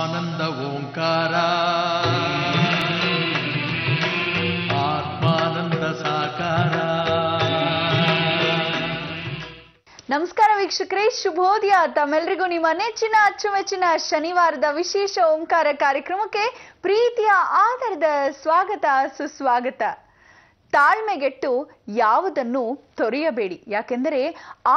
ಆನಂದ ಓಂಕಾರ ಆತ್ಮಾನಂದ ಸಾಕಾರ. ನಮಸ್ಕಾರ ವೀಕ್ಷಕರೇ, ಶುಭೋದಯ. ತಮ್ಮೆಲ್ಲರಿಗೂ ನಿಮ್ಮ ನೆಚ್ಚಿನ ಅಚ್ಚುಮೆಚ್ಚಿನ ಶನಿವಾರದ ವಿಶೇಷ ಓಂಕಾರ ಕಾರ್ಯಕ್ರಮಕ್ಕೆ ಪ್ರೀತಿಯ ಆಧಾರದ ಸ್ವಾಗತ ಸುಸ್ವಾಗತ. ತಾಳ್ಮೆಗೆಟ್ಟು ಯಾವುದನ್ನು ತೊರೆಯಬೇಡಿ, ಯಾಕೆಂದರೆ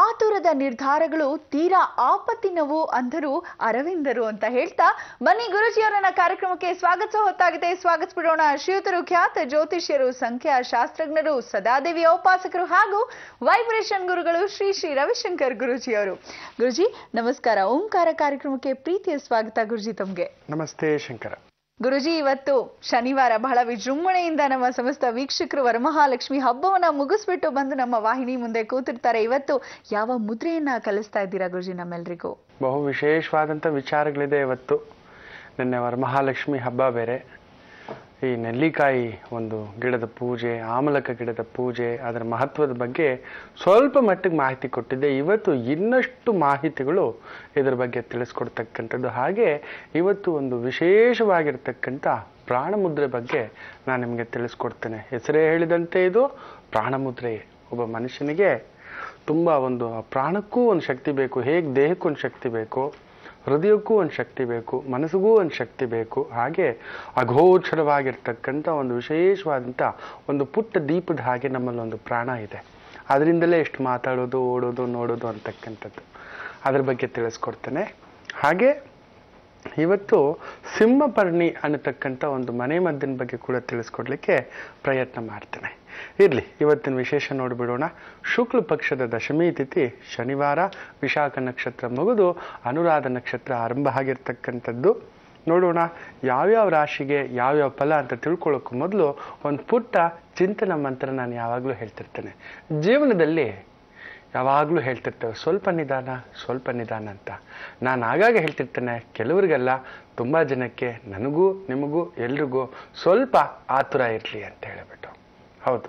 ಆತುರದ ನಿರ್ಧಾರಗಳು ತೀರಾ ಆಪತ್ತಿನವು ಅಂದರು ಅರವಿಂದರು ಅಂತ ಹೇಳ್ತಾ ಬನ್ನಿ ಗುರುಜಿಯವರನ್ನ ಕಾರ್ಯಕ್ರಮಕ್ಕೆ ಸ್ವಾಗತಿಸೋ ಹೊತ್ತಾಗಿದೆ. ಸ್ವಾಗತಿಸ್ಬಿಡೋಣ. ಶ್ರೀಯುತರು ಖ್ಯಾತ ಜ್ಯೋತಿಷ್ಯರು, ಸಂಖ್ಯಾಶಾಸ್ತ್ರಜ್ಞರು, ಸದಾದೇವಿಯ ಉಪಾಸಕರು ಹಾಗೂ ವೈಬ್ರೇಷನ್ ಗುರುಗಳು ಶ್ರೀ ಶ್ರೀ ರವಿಶಂಕರ್ ಗುರುಜಿಯವರು. ಗುರುಜಿ ನಮಸ್ಕಾರ. ಓಂಕಾರ ಕಾರ್ಯಕ್ರಮಕ್ಕೆ ಪ್ರೀತಿಯ ಸ್ವಾಗತ ಗುರುಜಿ ತಮ್ಗೆ. ನಮಸ್ತೆ ಶಂಕರ. ಗುರುಜಿ, ಇವತ್ತು ಶನಿವಾರ ಬಹಳ ವಿಜೃಂಭಣೆಯಿಂದ ನಮ್ಮ ಸಮಸ್ತ ವೀಕ್ಷಕರು ವರಮಹಾಲಕ್ಷ್ಮಿ ಹಬ್ಬವನ್ನ ಮುಗಿಸ್ಬಿಟ್ಟು ಬಂದು ನಮ್ಮ ವಾಹಿನಿ ಮುಂದೆ ಕೂತಿರ್ತಾರೆ. ಇವತ್ತು ಯಾವ ಮುದ್ರೆಯನ್ನ ಕಲಿಸ್ತಾ ಇದ್ದೀರಾ ಗುರುಜಿ ನಮ್ಮೆಲ್ರಿಗೂ? ಬಹು ವಿಶೇಷವಾದಂಥ ವಿಚಾರಗಳಿದೆ ಇವತ್ತು. ನಿನ್ನೆ ವರಮಹಾಲಕ್ಷ್ಮಿ ಹಬ್ಬ ಬೇರೆ. ಈ ನೆಲ್ಲಿಕಾಯಿ ಒಂದು ಗಿಡದ ಪೂಜೆ, ಆಮಲಕ ಗಿಡದ ಪೂಜೆ, ಅದರ ಮಹತ್ವದ ಬಗ್ಗೆ ಸ್ವಲ್ಪ ಮಟ್ಟಿಗೆ ಮಾಹಿತಿ ಕೊಟ್ಟಿದ್ದೆ. ಇವತ್ತು ಇನ್ನಷ್ಟು ಮಾಹಿತಿಗಳು ಇದರ ಬಗ್ಗೆ ತಿಳಿಸ್ಕೊಡ್ತಕ್ಕಂಥದ್ದು. ಹಾಗೆ ಇವತ್ತು ಒಂದು ವಿಶೇಷವಾಗಿರ್ತಕ್ಕಂಥ ಪ್ರಾಣಮುದ್ರೆ ಬಗ್ಗೆ ನಾನು ನಿಮಗೆ ತಿಳಿಸ್ಕೊಡ್ತೇನೆ. ಹೆಸರೇ ಹೇಳಿದಂತೆ ಇದು ಪ್ರಾಣಮುದ್ರೆಯೇ. ಒಬ್ಬ ಮನುಷ್ಯನಿಗೆ ತುಂಬ ಒಂದು ಪ್ರಾಣಕ್ಕೂ ಒಂದು ಶಕ್ತಿ ಬೇಕು. ಹೇಗೆ ದೇಹಕ್ಕೂ ಒಂದು ಶಕ್ತಿ ಬೇಕು, ಹೃದಯಕ್ಕೂ ಒಂದು ಶಕ್ತಿ ಬೇಕು, ಮನಸ್ಸಿಗೂ ಒಂದು ಶಕ್ತಿ ಬೇಕು. ಹಾಗೆ ಅಗೋಚರವಾಗಿರ್ತಕ್ಕಂಥ ಒಂದು ವಿಶೇಷವಾದಂಥ ಒಂದು ಪುಟ್ಟ ದೀಪದ ಹಾಗೆ ನಮ್ಮಲ್ಲಿ ಒಂದು ಪ್ರಾಣ ಇದೆ. ಅದರಿಂದಲೇ ಎಷ್ಟು ಮಾತಾಡೋದು, ಓಡೋದು, ನೋಡೋದು ಅಂತಕ್ಕಂಥದ್ದು. ಅದ್ರ ಬಗ್ಗೆ ತಿಳಿಸ್ಕೊಡ್ತೇನೆ. ಹಾಗೆ ಇವತ್ತು ಸಿಂಹಪರ್ಣಿ ಅನ್ನತಕ್ಕಂಥ ಒಂದು ಮನೆ ಮದ್ದಿನ ಬಗ್ಗೆ ಕೂಡ ತಿಳಿಸ್ಕೊಡ್ಲಿಕ್ಕೆ ಪ್ರಯತ್ನ ಮಾಡ್ತೇನೆ. ಇರಲಿ, ಇವತ್ತಿನ ವಿಶೇಷ ನೋಡಿಬಿಡೋಣ. ಶುಕ್ಲ ಪಕ್ಷದ ದಶಮಿ ತಿಥಿ ಶನಿವಾರ, ವಿಶಾಖ ನಕ್ಷತ್ರ ಮುಗಿದು ಅನುರಾಧ ನಕ್ಷತ್ರ ಆರಂಭ ಆಗಿರ್ತಕ್ಕಂಥದ್ದು. ನೋಡೋಣ ಯಾವ್ಯಾವ ರಾಶಿಗೆ ಯಾವ್ಯಾವ ಫಲ ಅಂತ ತಿಳ್ಕೊಳ್ಳೋಕ್ಕೂ ಮೊದಲು ಒಂದು ಪುಟ್ಟ ಚಿಂತನ ಮಂತ್ರ ನಾನು ಯಾವಾಗಲೂ ಹೇಳ್ತಿರ್ತೇನೆ. ಜೀವನದಲ್ಲಿ ಯಾವಾಗಲೂ ಹೇಳ್ತಿರ್ತೇವೆ ಸ್ವಲ್ಪ ನಿಧಾನ ಸ್ವಲ್ಪ ನಿಧಾನ ಅಂತ. ನಾನು ಆಗಾಗ ಹೇಳ್ತಿರ್ತೇನೆ, ಕೆಲವರಿಗೆಲ್ಲ ತುಂಬ ಜನಕ್ಕೆ, ನನಗೂ ನಿಮಗೂ ಎಲ್ರಿಗೂ ಸ್ವಲ್ಪ ಆತುರ ಇರಲಿ ಅಂತ ಹೇಳಿಬಿಟ್ಟು. ಹೌದು,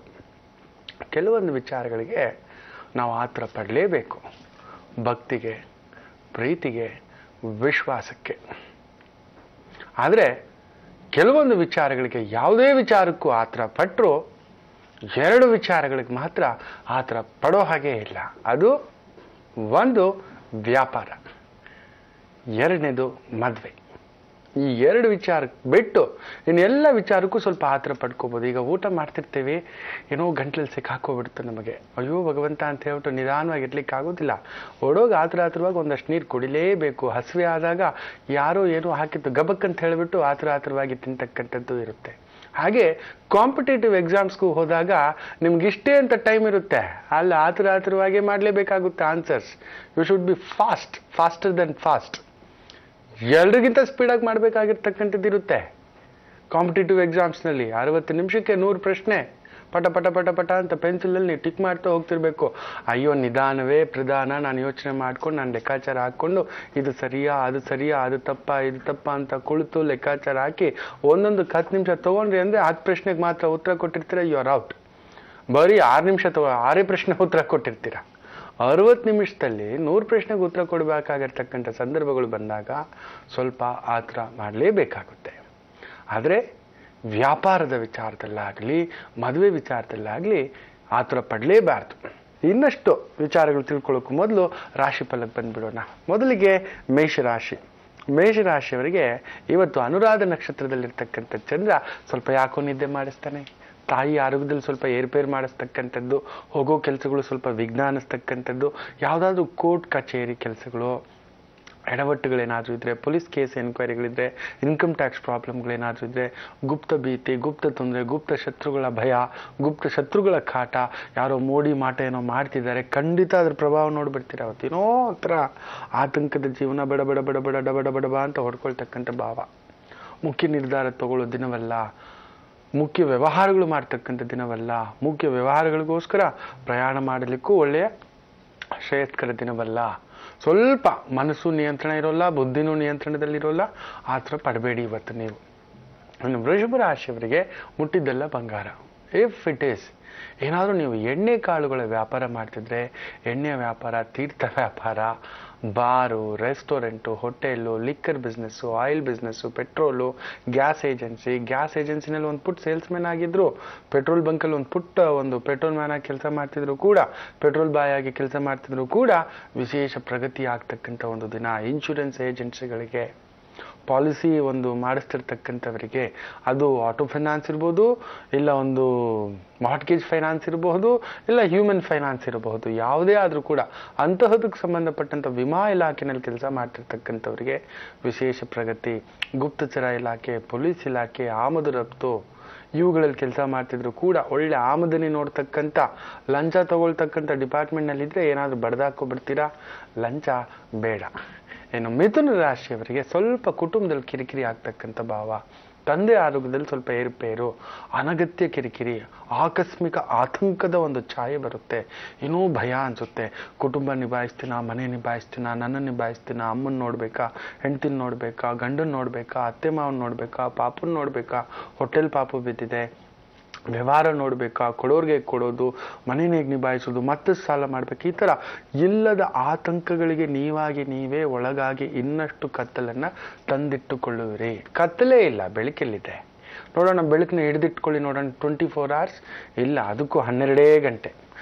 ಕೆಲವೊಂದು ವಿಚಾರಗಳಿಗೆ ನಾವು ಆತುರ ಪಡಲೇಬೇಕು. ಭಕ್ತಿಗೆ, ಪ್ರೀತಿಗೆ, ವಿಶ್ವಾಸಕ್ಕೆ. ಆದರೆ ಕೆಲವೊಂದು ವಿಚಾರಗಳಿಗೆ, ಯಾವುದೇ ವಿಚಾರಕ್ಕೂ ಆತುರ ಪಟ್ಟರು, ಎರಡು ವಿಚಾರಗಳಿಗೆ ಮಾತ್ರ ಆತುರ ಪಡೋ ಹಾಗೆ ಇಲ್ಲ. ಅದು ಒಂದು ವ್ಯಾಪಾರ, ಎರಡನೇದು ಮದುವೆ. ಈ ಎರಡು ವಿಚಾರಕ್ಕೆ ಬಿಟ್ಟು ಇನ್ನೆಲ್ಲ ವಿಚಾರಕ್ಕೂ ಸ್ವಲ್ಪ ಆತುರ ಪಡ್ಕೋಬೋದು. ಈಗ ಊಟ ಮಾಡ್ತಿರ್ತೀವಿ, ಏನೋ ಗಂಟ್ಲಲ್ಲಿ ಸಿಕ್ಕಾಕೋಬಿಡುತ್ತೆ ನಮಗೆ. ಅಯ್ಯೋ ಭಗವಂತ ಅಂತ ಹೇಳ್ಬಿಟ್ಟು ನಿಧಾನವಾಗಿರ್ಲಿಕ್ಕೆ ಆಗೋದಿಲ್ಲ. ಓಡೋಗಿ ಆತುರವಾಗಿ ಒಂದಷ್ಟು ನೀರು ಕುಡಿಲೇಬೇಕು. ಹಸಿವೆ ಆದಾಗ ಯಾರೋ ಏನೋ ಹಾಕಿತ್ತು ಗಬಕ್ ಅಂತ ಹೇಳಿಬಿಟ್ಟು ಆತುರವಾಗಿ ತಿಂತಕ್ಕಂಥದ್ದು ಇರುತ್ತೆ. ಹಾಗೆ ಕಾಂಪಿಟೇಟಿವ್ ಎಕ್ಸಾಮ್ಸ್ಗೂ ಹೋದಾಗ ನಿಮ್ಗೆ ಇಷ್ಟೇ ಅಂತ ಟೈಮ್ ಇರುತ್ತೆ, ಅಲ್ಲಿ ಆತುರವಾಗಿ ಮಾಡಲೇಬೇಕಾಗುತ್ತೆ answers. You should be faster then fast. ಎಲ್ರಿಗಿಂತ ಸ್ಪೀಡಾಗಿ ಮಾಡಬೇಕಾಗಿರ್ತಕ್ಕಂಥದ್ದು ಇರುತ್ತೆ ಕಾಂಪಿಟೇಟಿವ್ ಎಕ್ಸಾಮ್ಸ್ನಲ್ಲಿ. 60 ನಿಮಿಷಕ್ಕೆ 100 ಪ್ರಶ್ನೆ, ಪಟ ಪಟ ಪಟ ಪಟ ಅಂತ ಪೆನ್ಸಿಲಲ್ಲಿ ನೀವು ಟಿಕ್ ಮಾಡ್ತಾ ಹೋಗ್ತಿರ್ಬೇಕು. ಅಯ್ಯೋ ನಿಧಾನವೇ ಪ್ರಧಾನ, ನಾನು ಯೋಚನೆ ಮಾಡ್ಕೊಂಡು ನಾನು ಲೆಕ್ಕಾಚಾರ ಹಾಕ್ಕೊಂಡು ಇದು ಸರಿಯಾ ಅದು ಸರಿಯಾ ಅದು ತಪ್ಪ ಇದು ತಪ್ಪ ಅಂತ ಕುಳಿತು ಲೆಕ್ಕಾಚಾರ ಹಾಕಿ ಒಂದೊಂದು 10 ನಿಮಿಷ ತೊಗೊಂಡ್ರಿ ಅಂದರೆ 10 ಪ್ರಶ್ನೆಗೆ ಮಾತ್ರ ಉತ್ತರ ಕೊಟ್ಟಿರ್ತೀರ, ಯು ಆರ್ ಔಟ್. ಬರೀ 6 ನಿಮಿಷ 6 ಪ್ರಶ್ನೆ ಉತ್ತರ ಕೊಟ್ಟಿರ್ತೀರ. 60 ನಿಮಿಷದಲ್ಲಿ 100 ಪ್ರಶ್ನೆಗೆ ಉತ್ತರ ಕೊಡಬೇಕಾಗಿರ್ತಕ್ಕಂಥ ಸಂದರ್ಭಗಳು ಬಂದಾಗ ಸ್ವಲ್ಪ ಆತುರ ಮಾಡಲೇಬೇಕಾಗುತ್ತೆ. ಆದರೆ ವ್ಯಾಪಾರದ ವಿಚಾರದಲ್ಲಾಗಲಿ ಮದುವೆ ವಿಚಾರದಲ್ಲಾಗಲಿ ಆತುರ ಪಡಲೇಬಾರ್ದು. ಇನ್ನಷ್ಟು ವಿಚಾರಗಳು ತಿಳ್ಕೊಳ್ಳೋಕ್ಕೂ ಮೊದಲು ರಾಶಿ ಫಲಕ್ಕೆ ಬಂದ್ಬಿಡೋಣ. ಮೊದಲಿಗೆ ಮೇಷರಾಶಿ. ಮೇಷರಾಶಿಯವರಿಗೆ ಇವತ್ತು ಅನುರಾಧ ನಕ್ಷತ್ರದಲ್ಲಿರ್ತಕ್ಕಂಥ ಚಂದ್ರ ಸ್ವಲ್ಪ ಯಾಕೋ ನಿದ್ದೆ ಮಾಡಿಸ್ತಾನೆ. ತಾಯಿ ಆರೋಗ್ಯದಲ್ಲಿ ಸ್ವಲ್ಪ ಏರ್ಪೇರು ಮಾಡಿಸ್ತಕ್ಕಂಥದ್ದು, ಹೋಗೋ ಕೆಲಸಗಳು ಸ್ವಲ್ಪ ವಿಘ್ನ ಅನ್ನಿಸ್ತಕ್ಕಂಥದ್ದು, ಯಾವುದಾದ್ರೂ ಕೋರ್ಟ್ ಕಚೇರಿ ಕೆಲಸಗಳು, ಎಡವಟ್ಟುಗಳೇನಾದರೂ ಇದ್ದರೆ, ಪೊಲೀಸ್ ಕೇಸ್ ಎನ್ಕ್ವೈರಿಗಳಿದ್ರೆ, ಇನ್ಕಮ್ ಟ್ಯಾಕ್ಸ್ ಪ್ರಾಬ್ಲಮ್ಗಳೇನಾದರೂ ಇದ್ದರೆ, ಗುಪ್ತ ಭೀತಿ, ಗುಪ್ತ ತೊಂದರೆ, ಗುಪ್ತ ಶತ್ರುಗಳ ಭಯ, ಗುಪ್ತ ಶತ್ರುಗಳ ಕಾಟ, ಯಾರೋ ಮೋಡಿ ಮಾಟ ಏನೋ ಮಾಡ್ತಿದ್ದಾರೆ, ಖಂಡಿತ ಅದ್ರ ಪ್ರಭಾವ ನೋಡ್ಬಿಡ್ತೀರ. ಅವತ್ತೇನೋ ಒಂಥರ ಆತಂಕದ ಜೀವನ, ಬಡ ಬಡ ಬಡ ಬಡ ಡಬ ಡಬ ಡಬ ಅಂತ ಹೊಡ್ಕೊಳ್ತಕ್ಕಂಥ ಭಾವ. ಮುಖ್ಯ ನಿರ್ಧಾರ ತಗೊಳ್ಳೋ ದಿನವಲ್ಲ, ಮುಖ್ಯ ವ್ಯವಹಾರಗಳು ಮಾಡ್ತಕ್ಕಂಥ ದಿನವಲ್ಲ, ಮುಖ್ಯ ವ್ಯವಹಾರಗಳಿಗೋಸ್ಕರ ಪ್ರಯಾಣ ಮಾಡಲಿಕ್ಕೂ ಒಳ್ಳೆಯ ಶ್ರೇಯಸ್ಕರ ದಿನವಲ್ಲ. ಸ್ವಲ್ಪ ಮನಸ್ಸು ನಿಯಂತ್ರಣ ಇರೋಲ್ಲ, ಬುದ್ಧಿನೂ ನಿಯಂತ್ರಣದಲ್ಲಿರೋಲ್ಲ. ಆ ಥರ ಪಡಬೇಡಿ ಇವತ್ತು ನೀವು. ಇನ್ನು ವೃಷಭ ರಾಶಿಯವರಿಗೆ ಮುಟ್ಟಿದ್ದೆಲ್ಲ ಬಂಗಾರ. ಇಫ್ ಇಟ್ ಈಸ್ ಏನಾದರೂ ನೀವು ಎಣ್ಣೆ ಕಾಳುಗಳ ವ್ಯಾಪಾರ ಮಾಡ್ತಿದ್ರೆ, ಎಣ್ಣೆ ವ್ಯಾಪಾರ, ತೀರ್ಥ ವ್ಯಾಪಾರ, bar, restaurant, hotel, liquor business, oil business, petrol, gas ಏಜೆನ್ಸಿನಲ್ಲಿ ಒಂದು ಪುಟ್ ಸೇಲ್ಸ್ಮೆನ್ ಆಗಿದ್ರು, ಪೆಟ್ರೋಲ್ ಬಂಕಲ್ಲಿ ಒಂದು ಪೆಟ್ರೋಲ್ ಮ್ಯಾನ್ ಆಗಿ ಕೆಲಸ ಮಾಡ್ತಿದ್ರು ಕೂಡ, ಪೆಟ್ರೋಲ್ ಬಾಯ್ ಆಗಿ ಕೆಲಸ ಮಾಡ್ತಿದ್ರು ಕೂಡ ವಿಶೇಷ ಪ್ರಗತಿ ಆಗ್ತಕ್ಕಂಥ ಒಂದು ದಿನ. ಇನ್ಶೂರೆನ್ಸ್ ಏಜೆನ್ಸಿಗಳಿಗೆ, ಪಾಲಿಸಿ ಒಂದು ಮಾಡಿಸ್ತಿರ್ತಕ್ಕಂಥವರಿಗೆ, ಅದು ಆಟೋ ಫೈನಾನ್ಸ್ ಇರ್ಬೋದು, ಇಲ್ಲ ಒಂದು ಮಾರ್ಟ್ಗೇಜ್ ಫೈನಾನ್ಸ್ ಇರಬಹುದು, ಇಲ್ಲ ಹ್ಯೂಮನ್ ಫೈನಾನ್ಸ್ ಇರಬಹುದು, ಯಾವುದೇ ಆದರೂ ಕೂಡ ಅಂತಹದಕ್ಕೆ ಸಂಬಂಧಪಟ್ಟಂಥ ವಿಮಾ ಇಲಾಖೆಯಲ್ಲಿ ಕೆಲಸ ಮಾಡ್ತಿರ್ತಕ್ಕಂಥವರಿಗೆ ವಿಶೇಷ ಪ್ರಗತಿ. ಗುಪ್ತಚರ ಇಲಾಖೆ, ಪೊಲೀಸ್ ಇಲಾಖೆ, ಆಮದು ರಫ್ತು ಇವುಗಳಲ್ಲಿ ಕೆಲಸ ಮಾಡ್ತಿದ್ರು ಕೂಡ ಒಳ್ಳೆ ಆಮದನಿ ನೋಡ್ತಕ್ಕಂಥ, ಲಂಚ ತಗೊಳ್ತಕ್ಕಂಥ ಡಿಪಾರ್ಟ್ಮೆಂಟ್ನಲ್ಲಿದ್ದರೆ ಏನಾದರೂ ಬಡ್ದಾಕೊಬಿಡ್ತೀರಾ, ಲಂಚ ಬೇಡ. ಏನು ಮಿಥುನ ರಾಶಿಯವರಿಗೆ ಸ್ವಲ್ಪ ಕುಟುಂಬದಲ್ಲಿ ಕಿರಿಕಿರಿ ಆಗ್ತಕ್ಕಂಥ ಭಾವ, ತಂದೆ ಆರೋಗ್ಯದಲ್ಲಿ ಸ್ವಲ್ಪ ಏರುಪೇರು, ಅನಗತ್ಯ ಕಿರಿಕಿರಿ, ಆಕಸ್ಮಿಕ ಆತಂಕದ ಒಂದು ಛಾಯೆ ಬರುತ್ತೆ. ಏನೋ ಭಯ ಅನ್ಸುತ್ತೆ. ಕುಟುಂಬ ನಿಭಾಯಿಸ್ತೀನ, ಮನೆ ನಿಭಾಯಿಸ್ತೀನ, ನನ್ನ ನಿಭಾಯಿಸ್ತೀನ, ಅಮ್ಮನ ನೋಡ್ಬೇಕಾ, ಹೆಂಡ್ತಿನ ನೋಡ್ಬೇಕಾ, ಗಂಡನ್ ನೋಡ್ಬೇಕಾ, ಅತ್ತೆ ಮಾವನ್ ನೋಡ್ಬೇಕಾ, ಪಾಪನ್ ನೋಡ್ಬೇಕಾ, ಹೋಟೆಲ್ ಪಾಪು ಬಿದ್ದಿದೆ, ವ್ಯವಹಾರ ನೋಡ್ಬೇಕಾ, ಕೊಡೋರ್ಗೆ ಕೊಡೋದು, ಮನೇನ ಹೇಗೆ ನಿಭಾಯಿಸೋದು, ಮತ್ತೆ ಸಾಲ ಮಾಡ್ಬೇಕು, ಈ ಥರ ಇಲ್ಲದ ಆತಂಕಗಳಿಗೆ ನೀವೇ ಒಳಗಾಗಿ ಇನ್ನಷ್ಟು ಕತ್ತಲನ್ನು ತಂದಿಟ್ಟುಕೊಳ್ಳುವಿರಿ. ಕತ್ತಲೇ ಇಲ್ಲ, ಬೆಳಕೆಲ್ಲಿದೆ ನೋಡೋಣ. ಬೆಳಕನ್ನ ಹಿಡಿದಿಟ್ಕೊಳ್ಳಿ ನೋಡೋಣ. 24 hours ಇಲ್ಲ, ಅದಕ್ಕೂ 12 ಗಂಟೆ.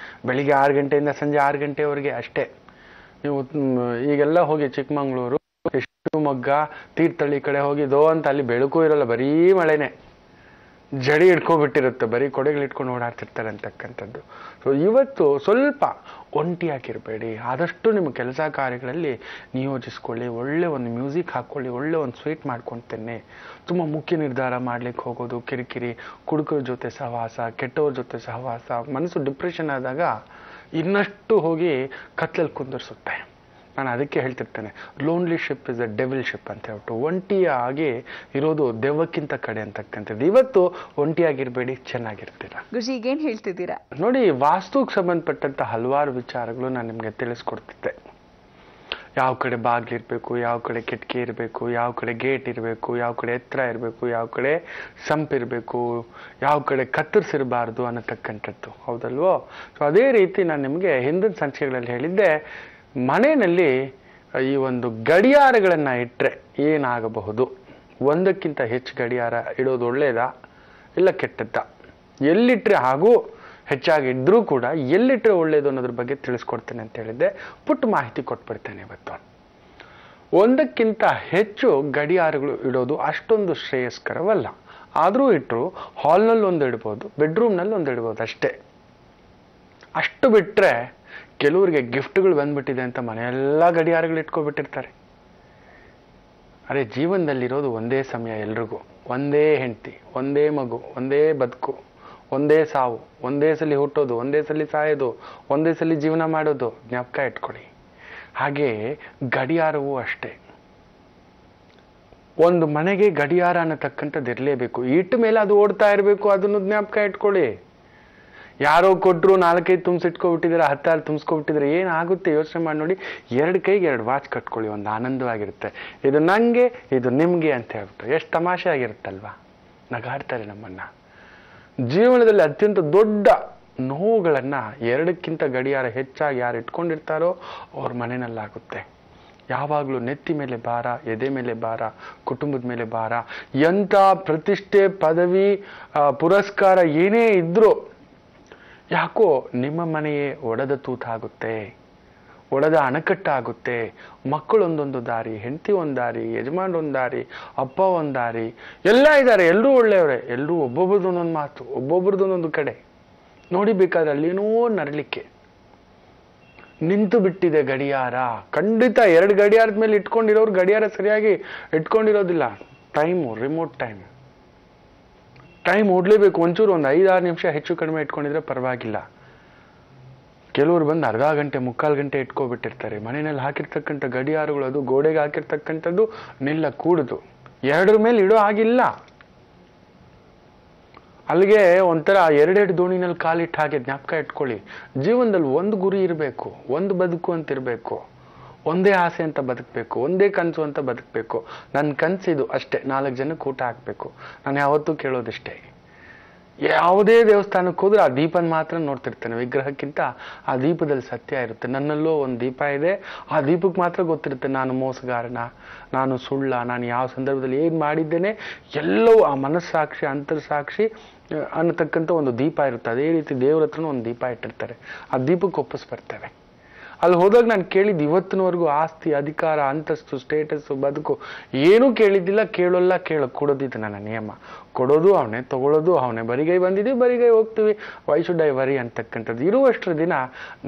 ಬೆಳಿಗ್ಗೆ 6 ಗಂಟೆಯಿಂದ ಸಂಜೆ 6 ಗಂಟೆವರೆಗೆ ಅಷ್ಟೇ. ನೀವು ಈಗೆಲ್ಲ ಹೋಗಿ ಚಿಕ್ಕಮಂಗ್ಳೂರು, ಶಿವಮೊಗ್ಗ, ತೀರ್ಥಹಳ್ಳಿ ಕಡೆ ಹೋಗಿದೋ ಅಂತ ಅಲ್ಲಿ ಬೆಳಕು ಇರೋಲ್ಲ, ಬರೀ ಮಳೆನೆ, ಜಡಿ ಇಟ್ಕೊಬಿಟ್ಟಿರುತ್ತೆ, ಬರೀ ಕೊಡೆಗಳು ಇಟ್ಕೊಂಡು ಓಡಾಡ್ತಿರ್ತಾರೆ ಅಂತಕ್ಕಂಥದ್ದು. ಸೊ ಇವತ್ತು ಸ್ವಲ್ಪ ಒಂಟಿಯಾಗಿರಬೇಡಿ, ಆದಷ್ಟು ನಿಮ್ಮ ಕೆಲಸ ಕಾರ್ಯಗಳಲ್ಲಿ ನಿಯೋಜಿಸ್ಕೊಳ್ಳಿ. ಒಳ್ಳೆ ಒಂದು ಮ್ಯೂಸಿಕ್ ಹಾಕ್ಕೊಳ್ಳಿ, ಒಳ್ಳೆ ಒಂದು ಸ್ವೀಟ್ ಮಾಡ್ಕೊಳ್ತೇನೆ. ತುಂಬ ಮುಖ್ಯ ನಿರ್ಧಾರ ಮಾಡ್ಲಿಕ್ಕೆ ಹೋಗೋದು, ಕಿರಿಕಿರಿ, ಕುಡುಕರ ಜೊತೆ ಸಹವಾಸ, ಕೆಟ್ಟವ್ರ ಜೊತೆ ಸಹವಾಸ, ಮನಸ್ಸು ಡಿಪ್ರೆಷನ್ ಆದಾಗ ಇನ್ನಷ್ಟು ಹೋಗಿ ಕತ್ಲಲ್ಲಿ ಕುಂದರ್ಸುತ್ತೆ. ನಾನು ಅದಕ್ಕೆ ಹೇಳ್ತಿರ್ತೇನೆ, lonely ship is a devil ship ಅಂತ ಹೇಳ್ಬಿಟ್ಟು. ಒಂಟಿಯಾಗಿ ಇರೋದು ದೆವ್ವಕ್ಕಿಂತ ಕಡೆ ಅಂತಕ್ಕಂಥದ್ದು. ಇವತ್ತು ಒಂಟಿಯಾಗಿರ್ಬೇಡಿ, ಚೆನ್ನಾಗಿರ್ತೀರ. ಗುರುಜಿ ಈಗೇನು ಹೇಳ್ತಿದ್ದೀರಾ ನೋಡಿ, ವಾಸ್ತುಗೆ ಸಂಬಂಧಪಟ್ಟಂತ ಹಲವಾರು ವಿಚಾರಗಳು ನಾನು ನಿಮಗೆ ತಿಳಿಸ್ಕೊಡ್ತಿದ್ದೆ. ಯಾವ ಕಡೆ ಬಾಗಿಲಿರ್ಬೇಕು, ಯಾವ ಕಡೆ ಕಿಟಕಿ ಇರಬೇಕು, ಯಾವ ಕಡೆ ಗೇಟ್ ಇರಬೇಕು, ಯಾವ ಕಡೆ ಎತ್ತರ ಇರಬೇಕು, ಯಾವ ಕಡೆ ಸಂಪಿರಬೇಕು, ಯಾವ ಕಡೆ ಕತ್ತರಿಸಿರಬಾರ್ದು ಅನ್ನತಕ್ಕಂಥದ್ದು, ಹೌದಲ್ವೋ? ಸೊ ಅದೇ ರೀತಿ ನಾನು ನಿಮಗೆ ಹಿಂದಿನ ಸಂಚಿಕೆಗಳಲ್ಲಿ ಹೇಳಿದ್ದೆ, ಮನೆಯಲ್ಲಿ ಈ ಒಂದು ಗಡಿಯಾರಗಳನ್ನು ಇಟ್ಟರೆ ಏನಾಗಬಹುದು, ಒಂದಕ್ಕಿಂತ ಹೆಚ್ಚು ಗಡಿಯಾರ ಇಡೋದು ಒಳ್ಳೆಯದಾ ಇಲ್ಲ ಕೆಟ್ಟದ್ದಾ, ಎಲ್ಲಿಟ್ಟರೆ ಹಾಗೂ ಹೆಚ್ಚಾಗಿ ಇದ್ರೂ ಕೂಡ ಎಲ್ಲಿಟ್ಟರೆ ಒಳ್ಳೆಯದು ಅನ್ನೋದ್ರ ಬಗ್ಗೆ ತಿಳಿಸ್ಕೊಡ್ತೇನೆ ಅಂತ ಹೇಳಿದ್ದೆ. ಪುಟ್ಟ ಮಾಹಿತಿ ಕೊಟ್ಬಿಡ್ತೇನೆ ಇವತ್ತು. ಒಂದಕ್ಕಿಂತ ಹೆಚ್ಚು ಗಡಿಯಾರಗಳು ಇಡೋದು ಅಷ್ಟೊಂದು ಶ್ರೇಯಸ್ಕರವಲ್ಲ. ಆದರೂ ಇಟ್ಟರು ಹಾಲ್ನಲ್ಲಿ ಒಂದು ಇಡ್ಬೋದು, ಬೆಡ್ರೂಮ್ನಲ್ಲಿ ಒಂದು ಇಡ್ಬೋದು ಅಷ್ಟೇ. ಅಷ್ಟು ಬಿಟ್ಟರೆ ಕೆಲವರಿಗೆ ಗಿಫ್ಟ್ಗಳು ಬಂದ್ಬಿಟ್ಟಿದೆ ಅಂತ ಮನೆಯೆಲ್ಲ ಗಡಿಯಾರಗಳು ಇಟ್ಕೊಬಿಟ್ಟಿರ್ತಾರೆ. ಅರೆ, ಜೀವನದಲ್ಲಿರೋದು ಒಂದೇ ಸಮಯ, ಎಲ್ರಿಗೂ ಒಂದೇ ಹೆಂಡತಿ, ಒಂದೇ ಮಗು, ಒಂದೇ ಬದುಕು, ಒಂದೇ ಸಾವು, ಒಂದೇ ಸಲ ಹುಟ್ಟೋದು, ಒಂದೇ ಸಲ ಸಾಯೋದು, ಒಂದೇ ಸಲ ಜೀವನ ಮಾಡೋದು, ಜ್ಞಾಪಕ ಇಟ್ಕೊಳ್ಳಿ. ಹಾಗೆ ಗಡಿಯಾರವೂ ಅಷ್ಟೇ. ಒಂದು ಮನೆಗೆ ಗಡಿಯಾರ ಅನ್ನತಕ್ಕಂಥದ್ದು ಇರಲೇಬೇಕು. ಇಟ್ಟ ಮೇಲೆ ಅದು ಓಡ್ತಾ ಇರಬೇಕು, ಅದನ್ನು ಜ್ಞಾಪಕ ಇಟ್ಕೊಳ್ಳಿ. ಯಾರೋ ಕೊಟ್ಟರು 4 ತುಂಬಿಸಿಟ್ಕೊಬಿಟ್ಟಿದ್ರೆ, 10 ತುಂಬಿಸ್ಕೊಬಿಟ್ಟಿದ್ರೆ ಏನಾಗುತ್ತೆ ಯೋಚನೆ ಮಾಡಿ ನೋಡಿ. 2 ಕೈಗೆ 2 ವಾಚ್ ಕಟ್ಕೊಳ್ಳಿ, ಒಂದು ಆನಂದವಾಗಿರುತ್ತೆ. ಇದು ನಂಗೆ, ಇದು ನಿಮ್ಗೆ ಅಂತ ಹೇಳ್ಬಿಟ್ಟು ಎಷ್ಟು ತಮಾಷೆ ಆಗಿರುತ್ತಲ್ವಾ. ನಗಾಡ್ತಾರೆ ನಮ್ಮನ್ನ. ಜೀವನದಲ್ಲಿ ಅತ್ಯಂತ ದೊಡ್ಡ ನೋವುಗಳನ್ನ 2ಕ್ಕಿಂತ ಗಡಿಯಾರ ಹೆಚ್ಚಾಗಿ ಯಾರು ಇಟ್ಕೊಂಡಿರ್ತಾರೋ ಅವ್ರ ಮನೆಯಲ್ಲಾಗುತ್ತೆ. ಯಾವಾಗಲೂ ನೆತ್ತಿ ಮೇಲೆ ಭಾರ, ಎದೆ ಮೇಲೆ ಭಾರ, ಕುಟುಂಬದ ಮೇಲೆ ಭಾರ. ಎಂಥ ಪ್ರತಿಷ್ಠೆ, ಪದವಿ, ಪುರಸ್ಕಾರ ಏನೇ ಇದ್ರೂ ಯಾಕೋ ನಿಮ್ಮ ಮನೆಯೇ ಒಡೆದ ತೂತಾಗುತ್ತೆ, ಒಡೆದ ಅಣಕಟ್ಟಾಗುತ್ತೆ. ಮಕ್ಕಳು ಒಂದೊಂದು ದಾರಿ, ಹೆಂಡತಿ ಒಂದು ದಾರಿ, ಯಜಮಾನ್ ಒಂದು ದಾರಿ, ಅಪ್ಪ ಒಂದು ದಾರಿ, ಎಲ್ಲ ಇದ್ದಾರೆ, ಎಲ್ಲರೂ ಒಳ್ಳೆಯವರೇ, ಎಲ್ಲರೂ ಒಬ್ಬೊಬ್ರದ್ದು ಒಂದೊಂದು ಮಾತು, ಒಬ್ಬೊಬ್ರದ್ದು ಒಂದೊಂದು ಕಡೆ. ನೋಡಿ ಬೇಕಾದ್ರೆ ಅಲ್ಲೇನೋ ನರಳಿಕೆ ನಿಂತು ಬಿಟ್ಟಿದೆ ಗಡಿಯಾರ. ಖಂಡಿತ 2 ಗಡಿಯಾರದ ಮೇಲೆ ಇಟ್ಕೊಂಡಿರೋರು ಗಡಿಯಾರ ಸರಿಯಾಗಿ ಇಟ್ಕೊಂಡಿರೋದಿಲ್ಲ. Remote time ಓಡ್ಲೇಬೇಕು. ಒಂಚೂರು ಒಂದು 5-6 ನಿಮಿಷ ಹೆಚ್ಚು ಕಡಿಮೆ ಇಟ್ಕೊಂಡಿದ್ರೆ ಪರವಾಗಿಲ್ಲ. ಕೆಲವರು ಬಂದು ಅರ್ಧ ಗಂಟೆ, 3/4 ಗಂಟೆ ಇಟ್ಕೊಬಿಟ್ಟಿರ್ತಾರೆ. ಮನೆಯಲ್ಲಿ ಹಾಕಿರ್ತಕ್ಕಂಥ ಗಡಿಯಾರಗಳು, ಅದು ಗೋಡೆಗೆ ಹಾಕಿರ್ತಕ್ಕಂಥದ್ದು ನಿಲ್ಲ ಕೂಡುದು. 2 ಮೇಲೆ ಇಡೋ ಆಗಿಲ್ಲ. ಅಲ್ಲಿಗೆ ಒಂಥರ 2 ದೋಣಿನಲ್ಲಿ ಕಾಲಿಟ್ಟು ಹಾಗೆ ಜ್ಞಾಪಕ ಇಟ್ಕೊಳ್ಳಿ. ಜೀವನದಲ್ಲಿ ಒಂದು ಗುರಿ ಇರಬೇಕು, ಒಂದು ಬದುಕು ಅಂತ ಇರಬೇಕು, ಒಂದೇ ಆಸೆ ಅಂತ ಬದುಕಬೇಕು, ಒಂದೇ ಕನಸು ಅಂತ ಬದುಕಬೇಕು. ನನ್ನ ಕನಸಿದು ಅಷ್ಟೇ, 4 ಜನಕ್ಕೆ ಊಟ ಹಾಕಬೇಕು. ನಾನು ಯಾವತ್ತೂ ಕೇಳೋದಿಷ್ಟೇ. ಯಾವುದೇ ದೇವಸ್ಥಾನಕ್ಕೆ ಹೋದ್ರೆ ಆ ದೀಪನ ಮಾತ್ರ ನೋಡ್ತಿರ್ತಾನೆ, ವಿಗ್ರಹಕ್ಕಿಂತ ಆ ದೀಪದಲ್ಲಿ ಸತ್ಯ ಇರುತ್ತೆ. ನನ್ನಲ್ಲೂ ಒಂದು ದೀಪ ಇದೆ, ಆ ದೀಪಕ್ಕೆ ಮಾತ್ರ ಗೊತ್ತಿರುತ್ತೆ ನಾನು ಮೋಸಗಾರನ, ನಾನು ಸುಳ್ಳ, ನಾನು ಯಾವ ಸಂದರ್ಭದಲ್ಲಿ ಏನು ಮಾಡಿದ್ದೇನೆ ಎಲ್ಲವೂ ಆ ಮನಸ್ಸಾಕ್ಷಿ ಅಂತರ್ಸಾಕ್ಷಿ ಅನ್ನತಕ್ಕಂಥ ಒಂದು ದೀಪ ಇರುತ್ತೆ. ಅದೇ ರೀತಿ ದೇವ್ರ ಹತ್ರನೂ ಒಂದು ದೀಪ ಇಟ್ಟಿರ್ತಾರೆ, ಆ ದೀಪಕ್ಕೆ ಒಪ್ಪಿಸ್ ಬರ್ತೇವೆ. ಅಲ್ಲಿ ಹೋದಾಗ ನಾನು ಕೇಳಿದ್ದು ಇವತ್ತಿನವರೆಗೂ ಆಸ್ತಿ, ಅಧಿಕಾರ, ಅಂತಸ್ತು, ಸ್ಟೇಟಸ್ಸು, ಬದುಕು ಏನೂ ಕೇಳಿದ್ದಿಲ್ಲ, ಕೇಳೋಲ್ಲ, ಕೊಡೋದಿದ್ದು ನನ್ನ ನಿಯಮ. ಕೊಡೋದು ಅವನೇ, ತಗೊಳ್ಳೋದು ಅವನೇ. ಬರಿಗೈ ಬಂದಿದ್ದೀವಿ, ಬರಿಗೈ ಹೋಗ್ತೀವಿ, ವೈ ಶುಡ್ ಐ ವರಿ ಅಂತಕ್ಕಂಥದ್ದು. ಇರುವಷ್ಟರ ದಿನ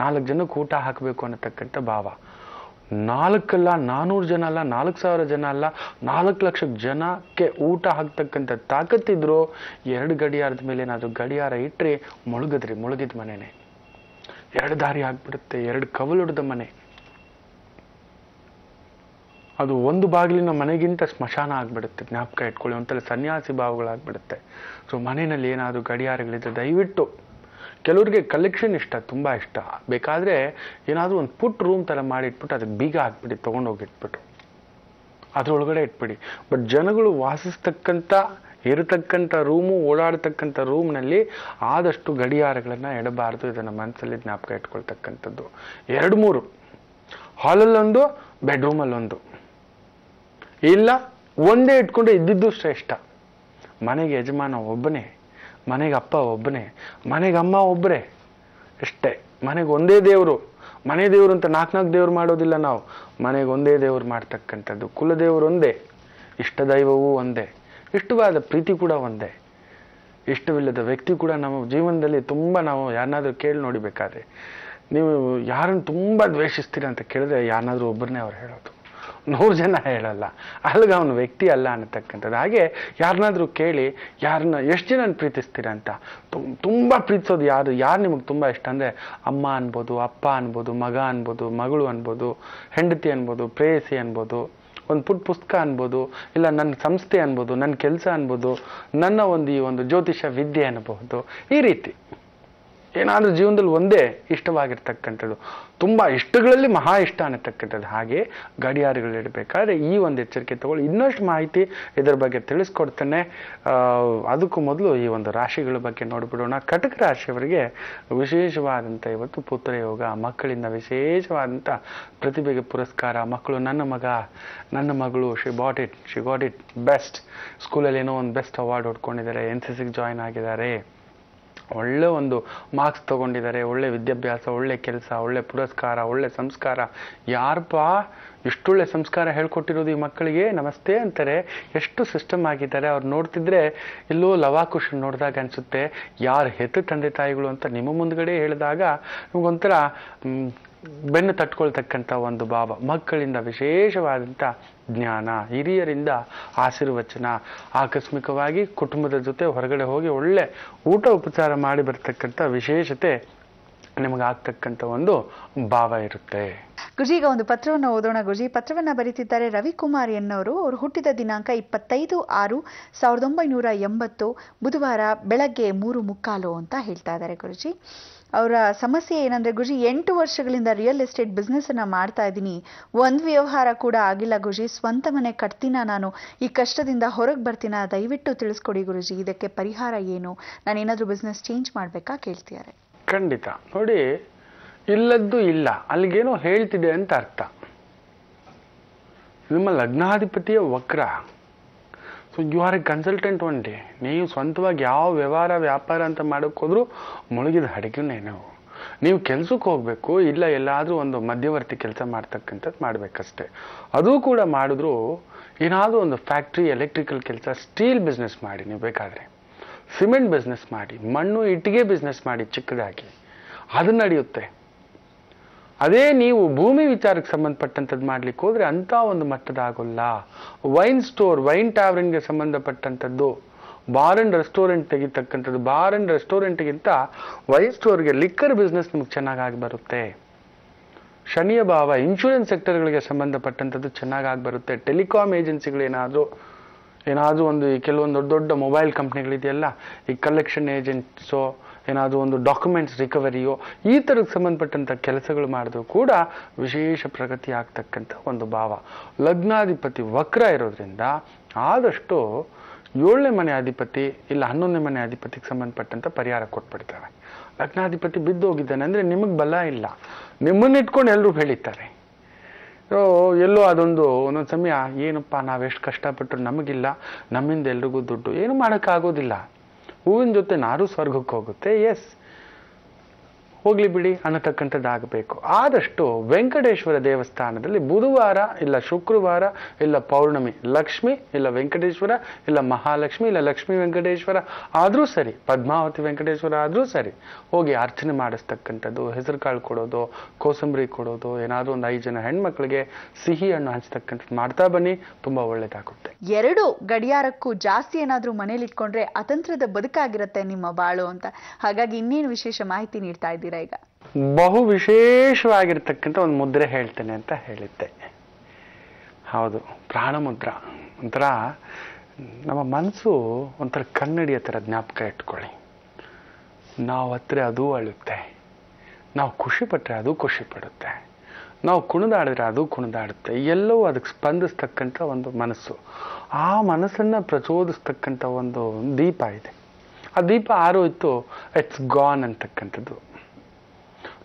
4 ಜನಕ್ಕೆ ಊಟ ಹಾಕಬೇಕು ಅನ್ನತಕ್ಕಂಥ ಭಾವ. 4 ಅಲ್ಲ, 400 ಜನ ಅಲ್ಲ, 4000 ಜನ ಅಲ್ಲ, 4 ಲಕ್ಷ ಜನಕ್ಕೆ ಊಟ ಹಾಕ್ತಕ್ಕಂಥ ತಾಕತ್ತಿದ್ರು 2 ಗಡಿಯಾರದ ಮೇಲೆ ಏನಾದರೂ ಗಡಿಯಾರ ಇಟ್ಟರೆ ಮುಳುಗಿದ ಮನೆನೇ. 2 ದಾರಿ ಆಗ್ಬಿಡುತ್ತೆ, 2 ಕವಲುಡ್ದ ಮನೆ. ಅದು ಒಂದು ಬಾಗಿಲಿನ ಮನೆಗಿಂತ ಸ್ಮಶಾನ ಆಗ್ಬಿಡುತ್ತೆ. ಜ್ಞಾಪಕ ಇಟ್ಕೊಳ್ಳಿ, ಒಂಥರ ಸನ್ಯಾಸಿ ಭಾವಗಳಾಗ್ಬಿಡುತ್ತೆ. ಸೊ ಮನೆಯಲ್ಲಿ ಏನಾದರೂ ಗಡಿಯಾರಗಳಿದ್ರೆ ದಯವಿಟ್ಟು, ಕೆಲವ್ರಿಗೆ ಕಲೆಕ್ಷನ್ ಇಷ್ಟ, ತುಂಬ ಇಷ್ಟ, ಬೇಕಾದರೆ ಏನಾದರೂ ಒಂದು ಪುಟ್ ರೂಮ್ ಥರ ಮಾಡಿಟ್ಬಿಟ್ಟು ಅದಕ್ಕೆ ಬೀಗ ಹಾಕ್ಬಿಟ್ಟು ತೊಗೊಂಡೋಗಿಟ್ಬಿಟ್ಟು ಅದರೊಳಗಡೆ ಇಟ್ಬಿಡಿ. ಬಟ್ ಜನಗಳು ವಾಸಿಸ್ತಕ್ಕಂಥ ಇರತಕ್ಕಂಥ ರೂಮು, ಓಡಾಡ್ತಕ್ಕಂಥ ರೂಮ್ನಲ್ಲಿ ಆದಷ್ಟು ಗಡಿಯಾರಗಳನ್ನು ಇಡಬಾರ್ದು. ಇದನ್ನು ಮನಸ್ಸಲ್ಲಿ ಜ್ಞಾಪಕ ಇಟ್ಕೊಳ್ತಕ್ಕಂಥದ್ದು. 2-3 ಹಾಲಲ್ಲೊಂದು, ಬೆಡ್ರೂಮಲ್ಲೊಂದು, ಇಲ್ಲ ಒಂದೇ ಇಟ್ಕೊಂಡು ಇದ್ದಿದ್ದು ಶ್ರೇಷ್ಠ. ಮನೆಗೆ ಯಜಮಾನ ಒಬ್ಬನೇ, ಮನೆಗೆ ಅಪ್ಪ ಒಬ್ಬನೇ, ಮನೆಗೆ ಅಮ್ಮ ಒಬ್ಬರೇ, ಅಷ್ಟೇ. ಮನೆಗೆ ಒಂದೇ ದೇವರು. ಮನೆ ದೇವರು ಅಂತ 4 ದೇವರು ಮಾಡೋದಿಲ್ಲ ನಾವು. ಮನೆಗೆ ಒಂದೇ ದೇವರು ಮಾಡ್ತಕ್ಕಂಥದ್ದು. ಕುಲದೇವರು ಒಂದೇ, ಇಷ್ಟ ದೈವವೂ ಒಂದೇ, ಇಷ್ಟವಾದ ಪ್ರೀತಿ ಕೂಡ ಒಂದೇ. ಇಷ್ಟವಿಲ್ಲದ ವ್ಯಕ್ತಿ ಕೂಡ ನಮ್ಮ ಜೀವನದಲ್ಲಿ ತುಂಬ, ನಾವು ಯಾರನ್ನಾದ್ರೂ ಕೇಳಿ ನೋಡಿಬೇಕಾದ್ರೆ, ನೀವು ಯಾರನ್ನು ತುಂಬ ದ್ವೇಷಿಸ್ತೀರ ಅಂತ ಕೇಳಿದ್ರೆ ಯಾರನ್ನಾದ್ರೂ ಒಬ್ಬರನ್ನೇ ಅವ್ರು ಹೇಳೋದು, 100 ಜನ ಹೇಳಲ್ಲ. ಅಲ್ಲಿಗೆ ಅವನು ವ್ಯಕ್ತಿ ಅಲ್ಲ ಅನ್ನತಕ್ಕಂಥದ್ದು. ಹಾಗೆ ಯಾರನ್ನಾದ್ರೂ ಕೇಳಿ, ಎಷ್ಟು ಜನ ಪ್ರೀತಿಸ್ತೀರ ಅಂತ. ತುಂಬ ಪ್ರೀತಿಸೋದು ಯಾರು ನಿಮಗೆ ತುಂಬ ಇಷ್ಟ ಅಂದರೆ ಅಮ್ಮ ಅನ್ಬೋದು, ಅಪ್ಪ ಅನ್ಬೋದು, ಮಗ ಅನ್ಬೋದು, ಮಗಳು ಅನ್ಬೋದು, ಹೆಂಡತಿ ಅನ್ಬೋದು, ಪ್ರೇಯಸಿ ಅನ್ಬೋದು, ಒಂದು ಪುಸ್ತಕ ಅನ್ಬೋದು, ಇಲ್ಲ ನನ್ನ ಸಂಸ್ಥೆ ಅನ್ಬೋದು, ನನ್ನ ಕೆಲಸ ಅನ್ಬೋದು, ನನ್ನ ಈ ಒಂದು ಜ್ಯೋತಿಷ ವಿದ್ಯೆ ಅನ್ನಬಹುದು. ಈ ರೀತಿ ಏನಾದರೂ ಜೀವನದಲ್ಲಿ ಒಂದೇ ಇಷ್ಟವಾಗಿರ್ತಕ್ಕಂಥದ್ದು, ತುಂಬ ಇಷ್ಟಗಳಲ್ಲಿ ಮಹಾ ಇಷ್ಟ ಅನ್ನತಕ್ಕಂಥದ್ದು. ಹಾಗೆ ಗಡಿಯಾರಗಳಿಡಬೇಕಾದ್ರೆ ಈ ಒಂದು ಎಚ್ಚರಿಕೆ ತಗೊಳ್ಳಿ. ಇನ್ನಷ್ಟು ಮಾಹಿತಿ ಇದರ ಬಗ್ಗೆ ತಿಳಿಸ್ಕೊಡ್ತೇನೆ. ಅದಕ್ಕೂ ಮೊದಲು ಈ ಒಂದು ರಾಶಿಗಳ ಬಗ್ಗೆ ನೋಡ್ಬಿಡೋಣ. ಕಟಕ ರಾಶಿಯವರಿಗೆ ವಿಶೇಷವಾದಂಥ ಇವತ್ತು ಪುತ್ರ ಯೋಗ, ಮಕ್ಕಳಿಂದ ವಿಶೇಷವಾದಂಥ ಪ್ರತಿಭೆಗೆ ಪುರಸ್ಕಾರ. ಮಕ್ಕಳು, ನನ್ನ ಮಗ, ನನ್ನ ಮಗಳು, ಶಿ ಗಾಟ್ ಇಟ್ ಬೆಸ್ಟ್, ಸ್ಕೂಲಲ್ಲಿ ಏನೋ ಒಂದು ಬೆಸ್ಟ್ ಅವಾರ್ಡ್ ಹೊಡ್ಕೊಂಡಿದ್ದಾರೆ, NCCಗೆ ಜಾಯ್ನ್ ಆಗಿದ್ದಾರೆ, ಒಳ್ಳೆ ಒಂದು ಮಾರ್ಕ್ಸ್ ತಗೊಂಡಿದ್ದಾರೆ, ಒಳ್ಳೆ ವಿದ್ಯಾಭ್ಯಾಸ, ಒಳ್ಳೆ ಕೆಲಸ, ಒಳ್ಳೆ ಪುರಸ್ಕಾರ, ಒಳ್ಳೆ ಸಂಸ್ಕಾರ. ಯಾರಪ್ಪ ಇಷ್ಟೊಳ್ಳೆ ಸಂಸ್ಕಾರ ಹೇಳ್ಕೊಟ್ಟಿರೋದು ಈ ಮಕ್ಕಳಿಗೆ? ನಮಸ್ತೆ ಅಂತಾರೆ. ಎಷ್ಟು ಸಿಸ್ಟಮ್ ಆಗಿದ್ದಾರೆ. ಅವ್ರು ನೋಡ್ತಿದ್ರೆ ಎಲ್ಲೋ ಲವಾಕುಶ್ ನೋಡಿದಾಗ ಅನಿಸುತ್ತೆ, ಯಾರು ಹೆತ್ತ ತಂದೆ ತಾಯಿಗಳು ಅಂತ ನಿಮ್ಮ ಮುಂದ್ಗಡೆ ಹೇಳಿದಾಗ ನಿಮಗೊಂಥರ ಬೆನ್ನು ತಟ್ಕೊಳ್ತಕ್ಕಂಥ ಒಂದು ಭಾವ. ಮಕ್ಕಳಿಂದ ವಿಶೇಷವಾದಂಥ ಜ್ಞಾನ, ಹಿರಿಯರಿಂದ ಆಶೀರ್ವಚನ, ಆಕಸ್ಮಿಕವಾಗಿ ಕುಟುಂಬದ ಜೊತೆ ಹೊರಗಡೆ ಹೋಗಿ ಒಳ್ಳೆ ಊಟ ಉಪಚಾರ ಮಾಡಿ ಬರ್ತಕ್ಕಂಥ ವಿಶೇಷತೆ ನಿಮಗಾಗ್ತಕ್ಕಂಥ ಒಂದು ಭಾವ ಇರುತ್ತೆ. ಗುರುಜಿ, ಈಗ ಒಂದು ಪತ್ರವನ್ನು ಓದೋಣ. ಗುರುಜಿ, ಪತ್ರವನ್ನ ಬರೀತಿದ್ದಾರೆ ರವಿಕುಮಾರ್ ಎನ್ನವರು. ಅವರು ಹುಟ್ಟಿದ ದಿನಾಂಕ 25/6/1980 ಬುಧವಾರ ಬೆಳಗ್ಗೆ 3:15 ಅಂತ ಹೇಳ್ತಾ ಇದ್ದಾರೆ. ಗುರುಜಿ, ಅವರ ಸಮಸ್ಯೆ ಏನಂದ್ರೆ, ಗುರುಜಿ 8 ವರ್ಷಗಳಿಂದ ರಿಯಲ್ ಎಸ್ಟೇಟ್ ಬಿಸ್ನೆಸ್ ಅನ್ನ ಮಾಡ್ತಾ ಇದ್ದೀನಿ, ಒಂದು ವ್ಯವಹಾರ ಕೂಡ ಆಗಿಲ್ಲ ಗುರುಜಿ. ಸ್ವಂತ ಮನೆ ಕಟ್ತೀನ, ನಾನು ಈ ಕಷ್ಟದಿಂದ ಹೊರಗೆ ಬರ್ತೀನ, ದಯವಿಟ್ಟು ತಿಳಿಸ್ಕೊಡಿ ಗುರುಜಿ, ಇದಕ್ಕೆ ಪರಿಹಾರ ಏನು? ನಾನೇನಾದ್ರೂ ಬಿಸ್ನೆಸ್ ಚೇಂಜ್ ಮಾಡ್ಬೇಕಾ ಕೇಳ್ತಿದ್ದಾರೆ. ಖಂಡಿತ ನೋಡಿ, ಇಲ್ಲದ್ದು ಇಲ್ಲ, ಅಲ್ಲಿಗೇನೋ ಹೇಳ್ತಿದೆ ಅಂತ ಅರ್ಥ. ನಿಮ್ಮ ಲಗ್ನಾಧಿಪತಿಯ ವಕ್ರ. So you are a consultant only. ನೀವು ಸ್ವಂತವಾಗಿ ಯಾವ ವ್ಯವಹಾರ ವ್ಯಾಪಾರ ಅಂತ ಮಾಡೋಕ್ಕೆ ಹೋದ್ರೂ ಮುಳುಗಿದ ಹಡಗನ್ನೇ ನೀವು ಕೆಲ್ಸಕ್ಕೆ ಹೋಗಬೇಕು, ಇಲ್ಲ ಎಲ್ಲಾದರೂ ಒಂದು ಮಧ್ಯವರ್ತಿ ಕೆಲಸ ಮಾಡ್ತಕ್ಕಂಥದ್ದು ಮಾಡಬೇಕಷ್ಟೆ. ಅದೂ ಕೂಡ ಮಾಡಿದ್ರು ಏನಾದರೂ ಒಂದು ಫ್ಯಾಕ್ಟ್ರಿ, ಎಲೆಕ್ಟ್ರಿಕಲ್ ಕೆಲಸ, ಸ್ಟೀಲ್ ಬಿಸ್ನೆಸ್ ಮಾಡಿ, ನೀವು ಬೇಕಾದರೆ ಸಿಮೆಂಟ್ ಬಿಸ್ನೆಸ್ ಮಾಡಿ, ಮಣ್ಣು ಇಟ್ಟಿಗೆ ಬಿಸ್ನೆಸ್ ಮಾಡಿ ಚಿಕ್ಕದಾಗಿ, ಅದು ನಡೆಯುತ್ತೆ. ಅದೇ ನೀವು ಭೂಮಿ ವಿಚಾರಕ್ಕೆ ಸಂಬಂಧಪಟ್ಟಂಥದ್ದು ಮಾಡ್ಲಿಕ್ಕೆ ಹೋದ್ರೆ ಅಂಥ ಒಂದು ಮಟ್ಟದ ಆಗೋಲ್ಲ. ವೈನ್ ಸ್ಟೋರ್, ವೈನ್ ಟ್ಯಾವರ್ನ್ಗೆ ಸಂಬಂಧಪಟ್ಟಂಥದ್ದು, ಬಾರ್ ಅಂಡ್ ರೆಸ್ಟೋರೆಂಟ್ ತೆಗಿತಕ್ಕಂಥದ್ದು, ಬಾರ್ ಅಂಡ್ ರೆಸ್ಟೋರೆಂಟ್ಗಿಂತ ವೈನ್ ಸ್ಟೋರ್ಗೆ ಲಿಕ್ಕರ್ ಬಿಸ್ನೆಸ್ ನಿಮ್ಗೆ ಚೆನ್ನಾಗಿ ಬರುತ್ತೆ. ಶನಿಯ ಭಾವ ಇನ್ಶೂರೆನ್ಸ್ ಸೆಕ್ಟರ್ಗಳಿಗೆ ಸಂಬಂಧಪಟ್ಟಂಥದ್ದು ಚೆನ್ನಾಗಿ ಬರುತ್ತೆ. ಟೆಲಿಕಾಮ್ ಏಜೆನ್ಸಿಗಳೇನಾದರೂ ಒಂದು ಕೆಲವೊಂದು ದೊಡ್ಡ ದೊಡ್ಡ ಮೊಬೈಲ್ ಕಂಪ್ನಿಗಳಿದೆಯಲ್ಲ, ಈ ಕಲೆಕ್ಷನ್ ಏಜೆಂಟ್ಸೋ, ಏನಾದರೂ ಒಂದು ಡಾಕ್ಯುಮೆಂಟ್ಸ್ ರಿಕವರಿಯೋ, ಈ ಥರಕ್ಕೆ ಸಂಬಂಧಪಟ್ಟಂಥ ಕೆಲಸಗಳು ಮಾಡಿದ್ರು ಕೂಡ ವಿಶೇಷ ಪ್ರಗತಿ ಆಗ್ತಕ್ಕಂಥ ಒಂದು ಭಾವ. ಲಗ್ನಾಧಿಪತಿ ವಕ್ರ ಇರೋದ್ರಿಂದ ಆದಷ್ಟು ಏಳನೇ ಮನೆ ಅಧಿಪತಿ ಇಲ್ಲ 11ನೇ ಮನೆ ಅಧಿಪತಿಗೆ ಸಂಬಂಧಪಟ್ಟಂತ ಪರಿಹಾರ ಕೊಟ್ಬಿಡ್ತವೆ. ಲಗ್ನಾಧಿಪತಿ ಬಿದ್ದೋಗಿದ್ದಾನೆ ಅಂದರೆ ನಿಮಗೆ ಬಲ ಇಲ್ಲ, ನಿಮ್ಮನ್ನ ಇಟ್ಕೊಂಡು ಎಲ್ಲರೂ ಬೆಳೀತಾರೆ. ಎಲ್ಲೋ ಅದೊಂದು ಒಂದೊಂದು ಸಮಯ ಏನಪ್ಪ ನಾವೆಷ್ಟು ಕಷ್ಟಪಟ್ಟರು ನಮಗಿಲ್ಲ, ನಮ್ಮಿಂದ ಎಲ್ರಿಗೂ ದುಡ್ಡು, ಏನು ಮಾಡೋಕ್ಕಾಗೋದಿಲ್ಲ. ಹೂವಿನ ಜೊತೆ ನಾರು ಸ್ವರ್ಗಕ್ಕೆ ಹೋಗುತ್ತೆ. ಎಸ್, ಹೋಗ್ಲಿ ಬಿಡಿ ಅನ್ನತಕ್ಕಂಥದ್ದಾಗಬೇಕು. ಆದಷ್ಟು ವೆಂಕಟೇಶ್ವರ ದೇವಸ್ಥಾನದಲ್ಲಿ ಬುಧವಾರ ಇಲ್ಲ ಶುಕ್ರವಾರ ಇಲ್ಲ ಪೌರ್ಣಮಿ ಲಕ್ಷ್ಮಿ ಇಲ್ಲ ವೆಂಕಟೇಶ್ವರ ಇಲ್ಲ ಮಹಾಲಕ್ಷ್ಮಿ ಇಲ್ಲ ಲಕ್ಷ್ಮೀ ವೆಂಕಟೇಶ್ವರ ಆದರೂ ಸರಿ, ಪದ್ಮಾವತಿ ವೆಂಕಟೇಶ್ವರ ಆದರೂ ಸರಿ, ಹೋಗಿ ಅರ್ಚನೆ ಮಾಡಿಸ್ತಕ್ಕಂಥದ್ದು, ಹೆಸರು ಕಾಳು ಕೊಡೋದು, ಕೋಸಂಬರಿ ಕೊಡೋದು, ಏನಾದರೂ ಒಂದು 5 ಜನ ಹೆಣ್ಮಕ್ಳಿಗೆ ಸಿಹಿ ಹಣ್ಣು ಹಂಚ್ತಕ್ಕಂಥದ್ದು ಮಾಡ್ತಾ ಬನ್ನಿ, ತುಂಬಾ ಒಳ್ಳೇದಾಗುತ್ತೆ. 2 ಗಡಿಯಾರಕ್ಕೂ ಜಾಸ್ತಿ ಏನಾದ್ರೂ ಮನೇಲಿ ಇಟ್ಕೊಂಡ್ರೆ ಅತಂತ್ರದ ಬದುಕಾಗಿರುತ್ತೆ ನಿಮ್ಮ ಬಾಳು ಅಂತ. ಹಾಗಾಗಿ ಇನ್ನೇನು ವಿಶೇಷ ಮಾಹಿತಿ ನೀಡ್ತಾ ಇದ್ದೀರಾ ಈಗ? ಬಹು ವಿಶೇಷವಾಗಿರ್ತಕ್ಕಂಥ ಒಂದು ಮುದ್ರೆ ಹೇಳ್ತೇನೆ ಅಂತ ಹೇಳಿದ್ದೆ. ಹೌದು, ಪ್ರಾಣ ಮುದ್ರಾ ಒಂಥರ ನಮ್ಮ ಮನಸ್ಸು ಒಂಥರ ಕನ್ನಡಿಯ ಥರ ಜ್ಞಾಪಕ ಇಟ್ಕೊಳ್ಳಿ. ನಾವು ಹತ್ರ ಅದು ಅಳುತ್ತೆ, ನಾವು ಖುಷಿ ಪಟ್ಟರೆ ಅದು ಖುಷಿ ಪಡುತ್ತೆ, ನಾವು ಕುಣಿದಾಡಿದ್ರೆ ಅದು ಕುಣಿದಾಡುತ್ತೆ. ಎಲ್ಲವೂ ಅದಕ್ಕೆ ಸ್ಪಂದಿಸ್ತಕ್ಕಂಥ ಒಂದು ಮನಸ್ಸು. ಆ ಮನಸ್ಸನ್ನು ಪ್ರಚೋದಿಸ್ತಕ್ಕಂಥ ಒಂದು ದೀಪ ಇದೆ. ಆ ದೀಪ ಆರೋಯ್ತು, ಇಟ್ಸ್ ಗಾನ್ ಅಂತಕ್ಕಂಥದ್ದು.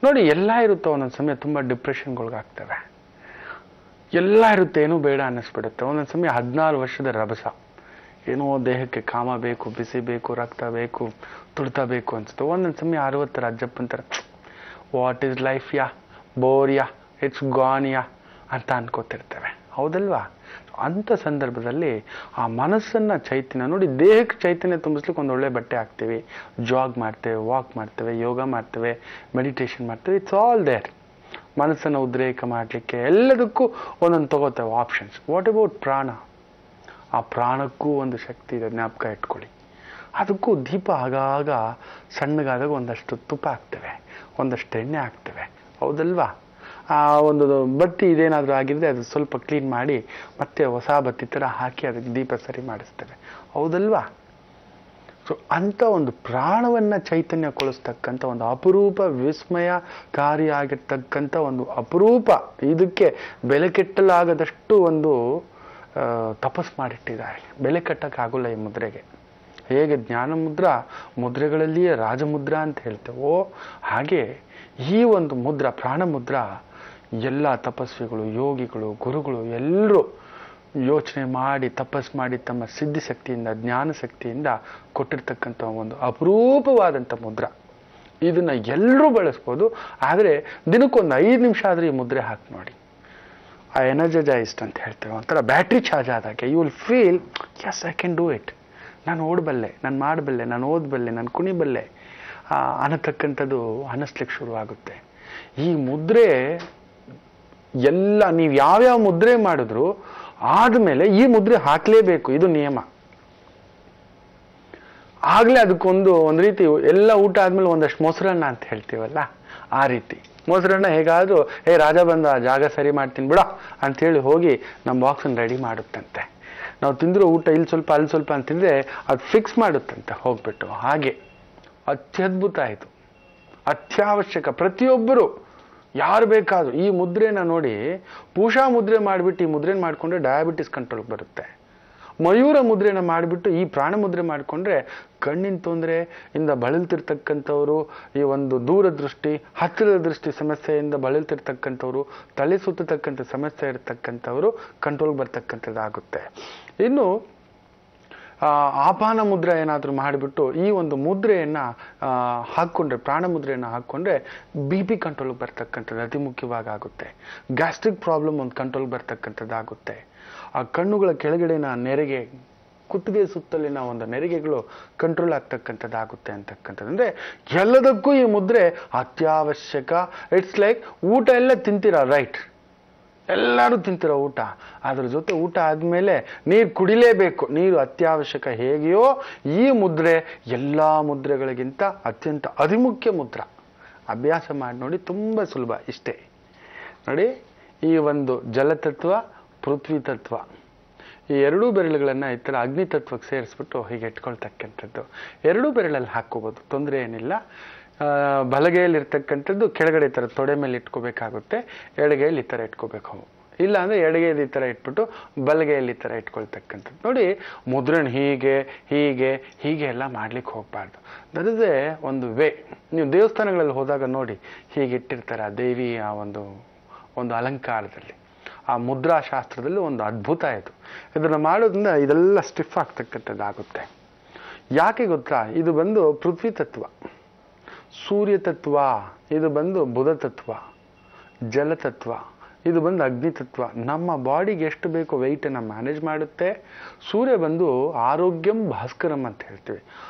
ನೋಡಿ, ಎಲ್ಲ ಇರುತ್ತೋ ಒಂದೊಂದು ಸಮಯ ತುಂಬ ಡಿಪ್ರೆಷನ್ಗೊಳಗಾಗ್ತವೆ, ಎಲ್ಲ ಇರುತ್ತೆ, ಏನೂ ಬೇಡ ಅನ್ನಿಸ್ಬಿಡುತ್ತೆ. ಒಂದೊಂದು ಸಮಯ 14 ವರ್ಷದ ರಭಸ, ಏನೋ ದೇಹಕ್ಕೆ ಕಾಮ ಬೇಕು, ಬಿಸಿ ಬೇಕು, ರಕ್ತ ಬೇಕು, ತುಡ್ತಾ ಬೇಕು ಅನ್ಸುತ್ತೆ. ಒಂದೊಂದು ಸಮಯ 60 ಅಜ್ಜಪ್ಪಂತಾರೆ, ವಾಟ್ ಈಸ್ ಲೈಫ್ ಯಾ, ಬೋರ್ ಯಾ, ಇಟ್ಸ್ ಗಾನ್ ಯಾ ಅಂತ ಅನ್ಕೋತಿರ್ತೇವೆ, ಹೌದಲ್ವಾ? ಅಂಥ ಸಂದರ್ಭದಲ್ಲಿ ಆ ಮನಸ್ಸನ್ನು ಚೈತನ್ಯ ನೋಡಿ, ದೇಹಕ್ಕೆ ಚೈತನ್ಯ ತುಂಬಿಸ್ಲಿಕ್ಕೆ ಒಂದು ಒಳ್ಳೆ ಬಟ್ಟೆ ಹಾಕ್ತೀವಿ, ಜಾಗ್ ಮಾಡ್ತೇವೆ, ವಾಕ್ ಮಾಡ್ತೇವೆ, ಯೋಗ ಮಾಡ್ತೇವೆ, ಮೆಡಿಟೇಷನ್ ಮಾಡ್ತೇವೆ, ಇಟ್ಸ್ ಆಲ್ ದೇರ್. ಮನಸ್ಸನ್ನು ಉದ್ರೇಕ ಮಾಡಲಿಕ್ಕೆ ಎಲ್ಲದಕ್ಕೂ ಒಂದೊಂದು ತಗೋತೇವೆ ಆಪ್ಷನ್ಸ್. ವಾಟ್ ಅಬೌಟ್ ಪ್ರಾಣ? ಆ ಪ್ರಾಣಕ್ಕೂ ಒಂದು ಶಕ್ತಿ ಇದೆ, ಜ್ಞಾಪಕ ಇಟ್ಕೊಳ್ಳಿ. ಅದಕ್ಕೂ ದೀಪ ಆಗಾಗ ಸಣ್ಣಗಾದಾಗ ಒಂದಷ್ಟು ತುಪ್ಪ ಹಾಕ್ತೇವೆ, ಒಂದಷ್ಟು ಎಣ್ಣೆ ಹಾಕ್ತೇವೆ, ಹೌದಲ್ವಾ? ಆ ಒಂದು ಬತ್ತಿ ಇದೇನಾದರೂ ಆಗಿದ್ರೆ ಅದು ಸ್ವಲ್ಪ ಕ್ಲೀನ್ ಮಾಡಿ ಮತ್ತೆ ಹೊಸ ಬತ್ತಿ ಥರ ಹಾಕಿ ಅದಕ್ಕೆ ದೀಪ ಸರಿ ಮಾಡಿಸ್ತೇವೆ, ಹೌದಲ್ವಾ? ಸೊ ಅಂಥ ಒಂದು ಪ್ರಾಣವನ್ನು ಚೈತನ್ಯಗೊಳಿಸ್ತಕ್ಕಂಥ ಒಂದು ಅಪರೂಪ ವಿಸ್ಮಯಕಾರಿಯಾಗಿರ್ತಕ್ಕಂಥ ಒಂದು ಅಪರೂಪ, ಇದಕ್ಕೆ ಬೆಲೆ ಕೆಟ್ಟಲಾಗದಷ್ಟು ಒಂದು ತಪಸ್ ಮಾಡಿಟ್ಟಿದ್ದಾರೆ. ಬೆಲೆ ಕಟ್ಟಕ್ಕಾಗೋಲ್ಲ ಈ ಮುದ್ರೆಗೆ. ಹೇಗೆ ಜ್ಞಾನ ಮುದ್ರಾ ಮುದ್ರೆಗಳಲ್ಲಿಯೇ ರಾಜಮುದ್ರಾ ಅಂತ ಹೇಳ್ತೇವೋ, ಹಾಗೆ ಈ ಒಂದು ಮುದ್ರಾ, ಪ್ರಾಣ ಮುದ್ರಾ, ಎಲ್ಲ ತಪಸ್ವಿಗಳು, ಯೋಗಿಗಳು, ಗುರುಗಳು ಎಲ್ಲರೂ ಯೋಚನೆ ಮಾಡಿ ತಪಸ್ ಮಾಡಿ ತಮ್ಮ ಸಿದ್ಧಿಶಕ್ತಿಯಿಂದ, ಜ್ಞಾನ ಶಕ್ತಿಯಿಂದ ಕೊಟ್ಟಿರ್ತಕ್ಕಂಥ ಒಂದು ಅಪರೂಪವಾದಂಥ ಮುದ್ರಾ. ಇದನ್ನು ಎಲ್ಲರೂ ಬಳಸ್ಬೋದು. ಆದರೆ ದಿನಕ್ಕೊಂದು 5 ನಿಮಿಷ ಆದರೆ ಈ ಮುದ್ರೆ ಹಾಕಿ ನೋಡಿ, ಆ ಎನರ್ಜೈಸ್ಡ್ ಅಂತ ಹೇಳ್ತೇವೆ, ಒಂಥರ ಬ್ಯಾಟ್ರಿ ಚಾರ್ಜ್ ಆದಾಗೆ you will feel yes I can do it, ನಾನು ಓಡಬಲ್ಲೆ, ನಾನು ಮಾಡಬಲ್ಲೆ, ನಾನು ಓದಬಲ್ಲೆ, ನಾನು ಕುಣಿಬಲ್ಲೆ ಅನ್ನತಕ್ಕಂಥದ್ದು ಅನ್ನಿಸ್ಲಿಕ್ಕೆ ಶುರುವಾಗುತ್ತೆ. ಈ ಮುದ್ರೆ ಎಲ್ಲ ನೀವು ಯಾವ್ಯಾವ ಮುದ್ರೆ ಮಾಡಿದ್ರು ಆದಮೇಲೆ ಈ ಮುದ್ರೆ ಹಾಕಲೇಬೇಕು, ಇದು ನಿಯಮ. ಆಗಲೇ ಅದಕ್ಕೊಂದು ರೀತಿ ಎಲ್ಲ ಊಟ ಆದ್ಮೇಲೆ ಒಂದಷ್ಟು ಮೊಸರನ್ನ ಅಂತ ಹೇಳ್ತೀವಲ್ಲ, ಆ ರೀತಿ ಮೊಸರನ್ನ ಹೇಗಾದರೂ ರಾಜ ಬಂದ, ಜಾಗ ಸರಿ ಮಾಡ್ತೀನಿ ಬಿಡ ಅಂಥೇಳಿ ಹೋಗಿ ನಮ್ಮ ಬಾಕ್ಸನ್ನು ರೆಡಿ ಮಾಡುತ್ತಂತೆ. ನಾವು ತಿಂದಿರೋ ಊಟ ಇಲ್ಲಿ ಸ್ವಲ್ಪ ಅಲ್ಲಿ ಸ್ವಲ್ಪ ಅಂತಂದರೆ ಅದು ಫಿಕ್ಸ್ ಮಾಡುತ್ತಂತೆ ಹೋಗ್ಬಿಟ್ಟು. ಹಾಗೆ ಅತ್ಯದ್ಭುತ ಆಯಿತು, ಅತ್ಯವಶ್ಯಕ. ಪ್ರತಿಯೊಬ್ಬರು ಯಾರು ಬೇಕಾದರೂ ಈ ಮುದ್ರೆನ ನೋಡಿ, ಪೂಷಾ ಮುದ್ರೆ ಮಾಡಿಬಿಟ್ಟು ಈ ಮುದ್ರೆನ ಮಾಡಿಕೊಂಡ್ರೆ ಡಯಾಬಿಟಿಸ್ ಕಂಟ್ರೋಲ್ಗೆ ಬರುತ್ತೆ. ಮಯೂರ ಮುದ್ರೆನ ಮಾಡಿಬಿಟ್ಟು ಈ ಪ್ರಾಣ ಮುದ್ರೆ ಮಾಡಿಕೊಂಡ್ರೆ ಕಣ್ಣಿನ ತೊಂದರೆ ಇಂದ ಬಳಲ್ತಿರ್ತಕ್ಕಂಥವ್ರು, ಈ ಒಂದು ದೂರದೃಷ್ಟಿ, ಹತ್ತಿರದ ದೃಷ್ಟಿ ಸಮಸ್ಯೆಯಿಂದ ಬಳಲ್ತಿರ್ತಕ್ಕಂಥವ್ರು, ತಲೆ ಸುತ್ತತಕ್ಕಂಥ ಸಮಸ್ಯೆ ಇರತಕ್ಕಂಥವ್ರು ಕಂಟ್ರೋಲ್ಗೆ ಬರ್ತಕ್ಕಂಥದ್ದಾಗುತ್ತೆ. ಇನ್ನು ಆಪಾನ ಮುದ್ರೆ ಏನಾದರೂ ಮಾಡಿಬಿಟ್ಟು ಈ ಒಂದು ಮುದ್ರೆಯನ್ನು ಹಾಕ್ಕೊಂಡ್ರೆ, ಪ್ರಾಣ ಮುದ್ರೆಯನ್ನು ಹಾಕ್ಕೊಂಡ್ರೆ BP ಕಂಟ್ರೋಲ್ಗೆ ಬರ್ತಕ್ಕಂಥದ್ದು ಅತಿ ಮುಖ್ಯವಾಗಿ ಆಗುತ್ತೆ. ಗ್ಯಾಸ್ಟ್ರಿಕ್ ಪ್ರಾಬ್ಲಮ್ ಒಂದು ಕಂಟ್ರೋಲ್ಗೆ ಬರ್ತಕ್ಕಂಥದ್ದಾಗುತ್ತೆ. ಆ ಕಣ್ಣುಗಳ ಕೆಳಗಡೆನ ನೆರಿಗೆ, ಕುತ್ತಿಗೆ ಸುತ್ತಲಿನ ಒಂದು ನೆರಿಗೆಗಳು ಕಂಟ್ರೋಲ್ ಆಗ್ತಕ್ಕಂಥದ್ದಾಗುತ್ತೆ ಅಂತಕ್ಕಂಥದ್ದು. ಅಂದರೆ ಎಲ್ಲದಕ್ಕೂ ಈ ಮುದ್ರೆ ಅತ್ಯವಶ್ಯಕ. ಇಟ್ಸ್ ಲೈಕ್ ಊಟ ಎಲ್ಲ ತಿಂತೀರಾ, ರೈಟ್, ಎಲ್ಲರೂ ತಿಂತಿರೋ ಊಟ, ಅದ್ರ ಜೊತೆ ಊಟ ಆದಮೇಲೆ ನೀರು ಕುಡಿಲೇಬೇಕು, ನೀರು ಅತ್ಯವಶ್ಯಕ. ಹೇಗೆಯೋ ಈ ಮುದ್ರೆ ಎಲ್ಲ ಮುದ್ರೆಗಳಿಗಿಂತ ಅತ್ಯಂತ ಅತಿಮುಖ್ಯ ಮುದ್ರ. ಅಭ್ಯಾಸ ಮಾಡಿ ನೋಡಿ, ತುಂಬ ಸುಲಭ. ಇಷ್ಟೇ ನೋಡಿ, ಈ ಒಂದು ಜಲತತ್ವ, ಪೃಥ್ವಿ ತತ್ವ, ಈ 2 ಬೆರಳುಗಳನ್ನು ಈ ಥರ ಅಗ್ನಿ ತತ್ವಕ್ಕೆ ಸೇರಿಸ್ಬಿಟ್ಟು ಹೀಗೆ ಇಟ್ಕೊಳ್ತಕ್ಕಂಥದ್ದು. 2 ಬೆರಳಲ್ಲಿ ಹಾಕ್ಕೋಬೋದು, ತೊಂದರೆ ಏನಿಲ್ಲ. ಬಲಗೈಯಲ್ಲಿ ಇರ್ತಕ್ಕಂಥದ್ದು ಕೆಳಗಡೆ ಈ ಥರ ತೊಡೆ ಮೇಲೆ ಇಟ್ಕೋಬೇಕಾಗುತ್ತೆ, ಎಡಗೈಯಲ್ಲಿ ಈ ಥರ ಇಟ್ಕೋಬೇಕು. ಇಲ್ಲ ಅಂದರೆ ಎಡಗೈದು ಈ ಥರ ಇಟ್ಬಿಟ್ಟು ಬಲಗೈಯಲ್ಲಿ ಈ ಥರ ಇಟ್ಕೊಳ್ತಕ್ಕಂಥದ್ದು. ನೋಡಿ, ಮುದ್ರೆನ ಹೀಗೆ ಹೀಗೆ ಹೀಗೆ ಎಲ್ಲ ಮಾಡ್ಲಿಕ್ಕೆ ಹೋಗಬಾರ್ದು. ದರದೇ ಒಂದು ವೇ. ನೀವು ದೇವಸ್ಥಾನಗಳಲ್ಲಿ ಹೋದಾಗ ನೋಡಿ, ಹೀಗೆ ಇಟ್ಟಿರ್ತಾರೆ ಆ ದೇವಿಯ ಒಂದು ಅಲಂಕಾರದಲ್ಲಿ. ಆ ಮುದ್ರಾಶಾಸ್ತ್ರದಲ್ಲಿ ಒಂದು ಅದ್ಭುತ ಇದು. ಇದನ್ನು ಮಾಡೋದ್ರಿಂದ ಇದೆಲ್ಲ ಸ್ಟಿಫ್ ಆಗ್ತಕ್ಕಂಥದ್ದಾಗುತ್ತೆ. ಯಾಕೆ ಗೊತ್ತಾ? ಇದು ಬಂದು ಪೃಥ್ವಿ ತತ್ವ, ಸೂರ್ಯ ತತ್ವ, ಇದು ಬಂದು ಬುಧ ತತ್ವ, ಜಲತತ್ವ, ಇದು ಬಂದು ಅಗ್ನಿ ತತ್ವ. ನಮ್ಮ ಬಾಡಿಗೆ ಎಷ್ಟು ಬೇಕೋ ವೆಯ್ಟನ್ನು ಮ್ಯಾನೇಜ್ ಮಾಡುತ್ತೆ. ಸೂರ್ಯ ಬಂದು ಆರೋಗ್ಯಂ ಭಾಸ್ಕರಂ ಅಂತ ಹೇಳ್ತೀವಿ,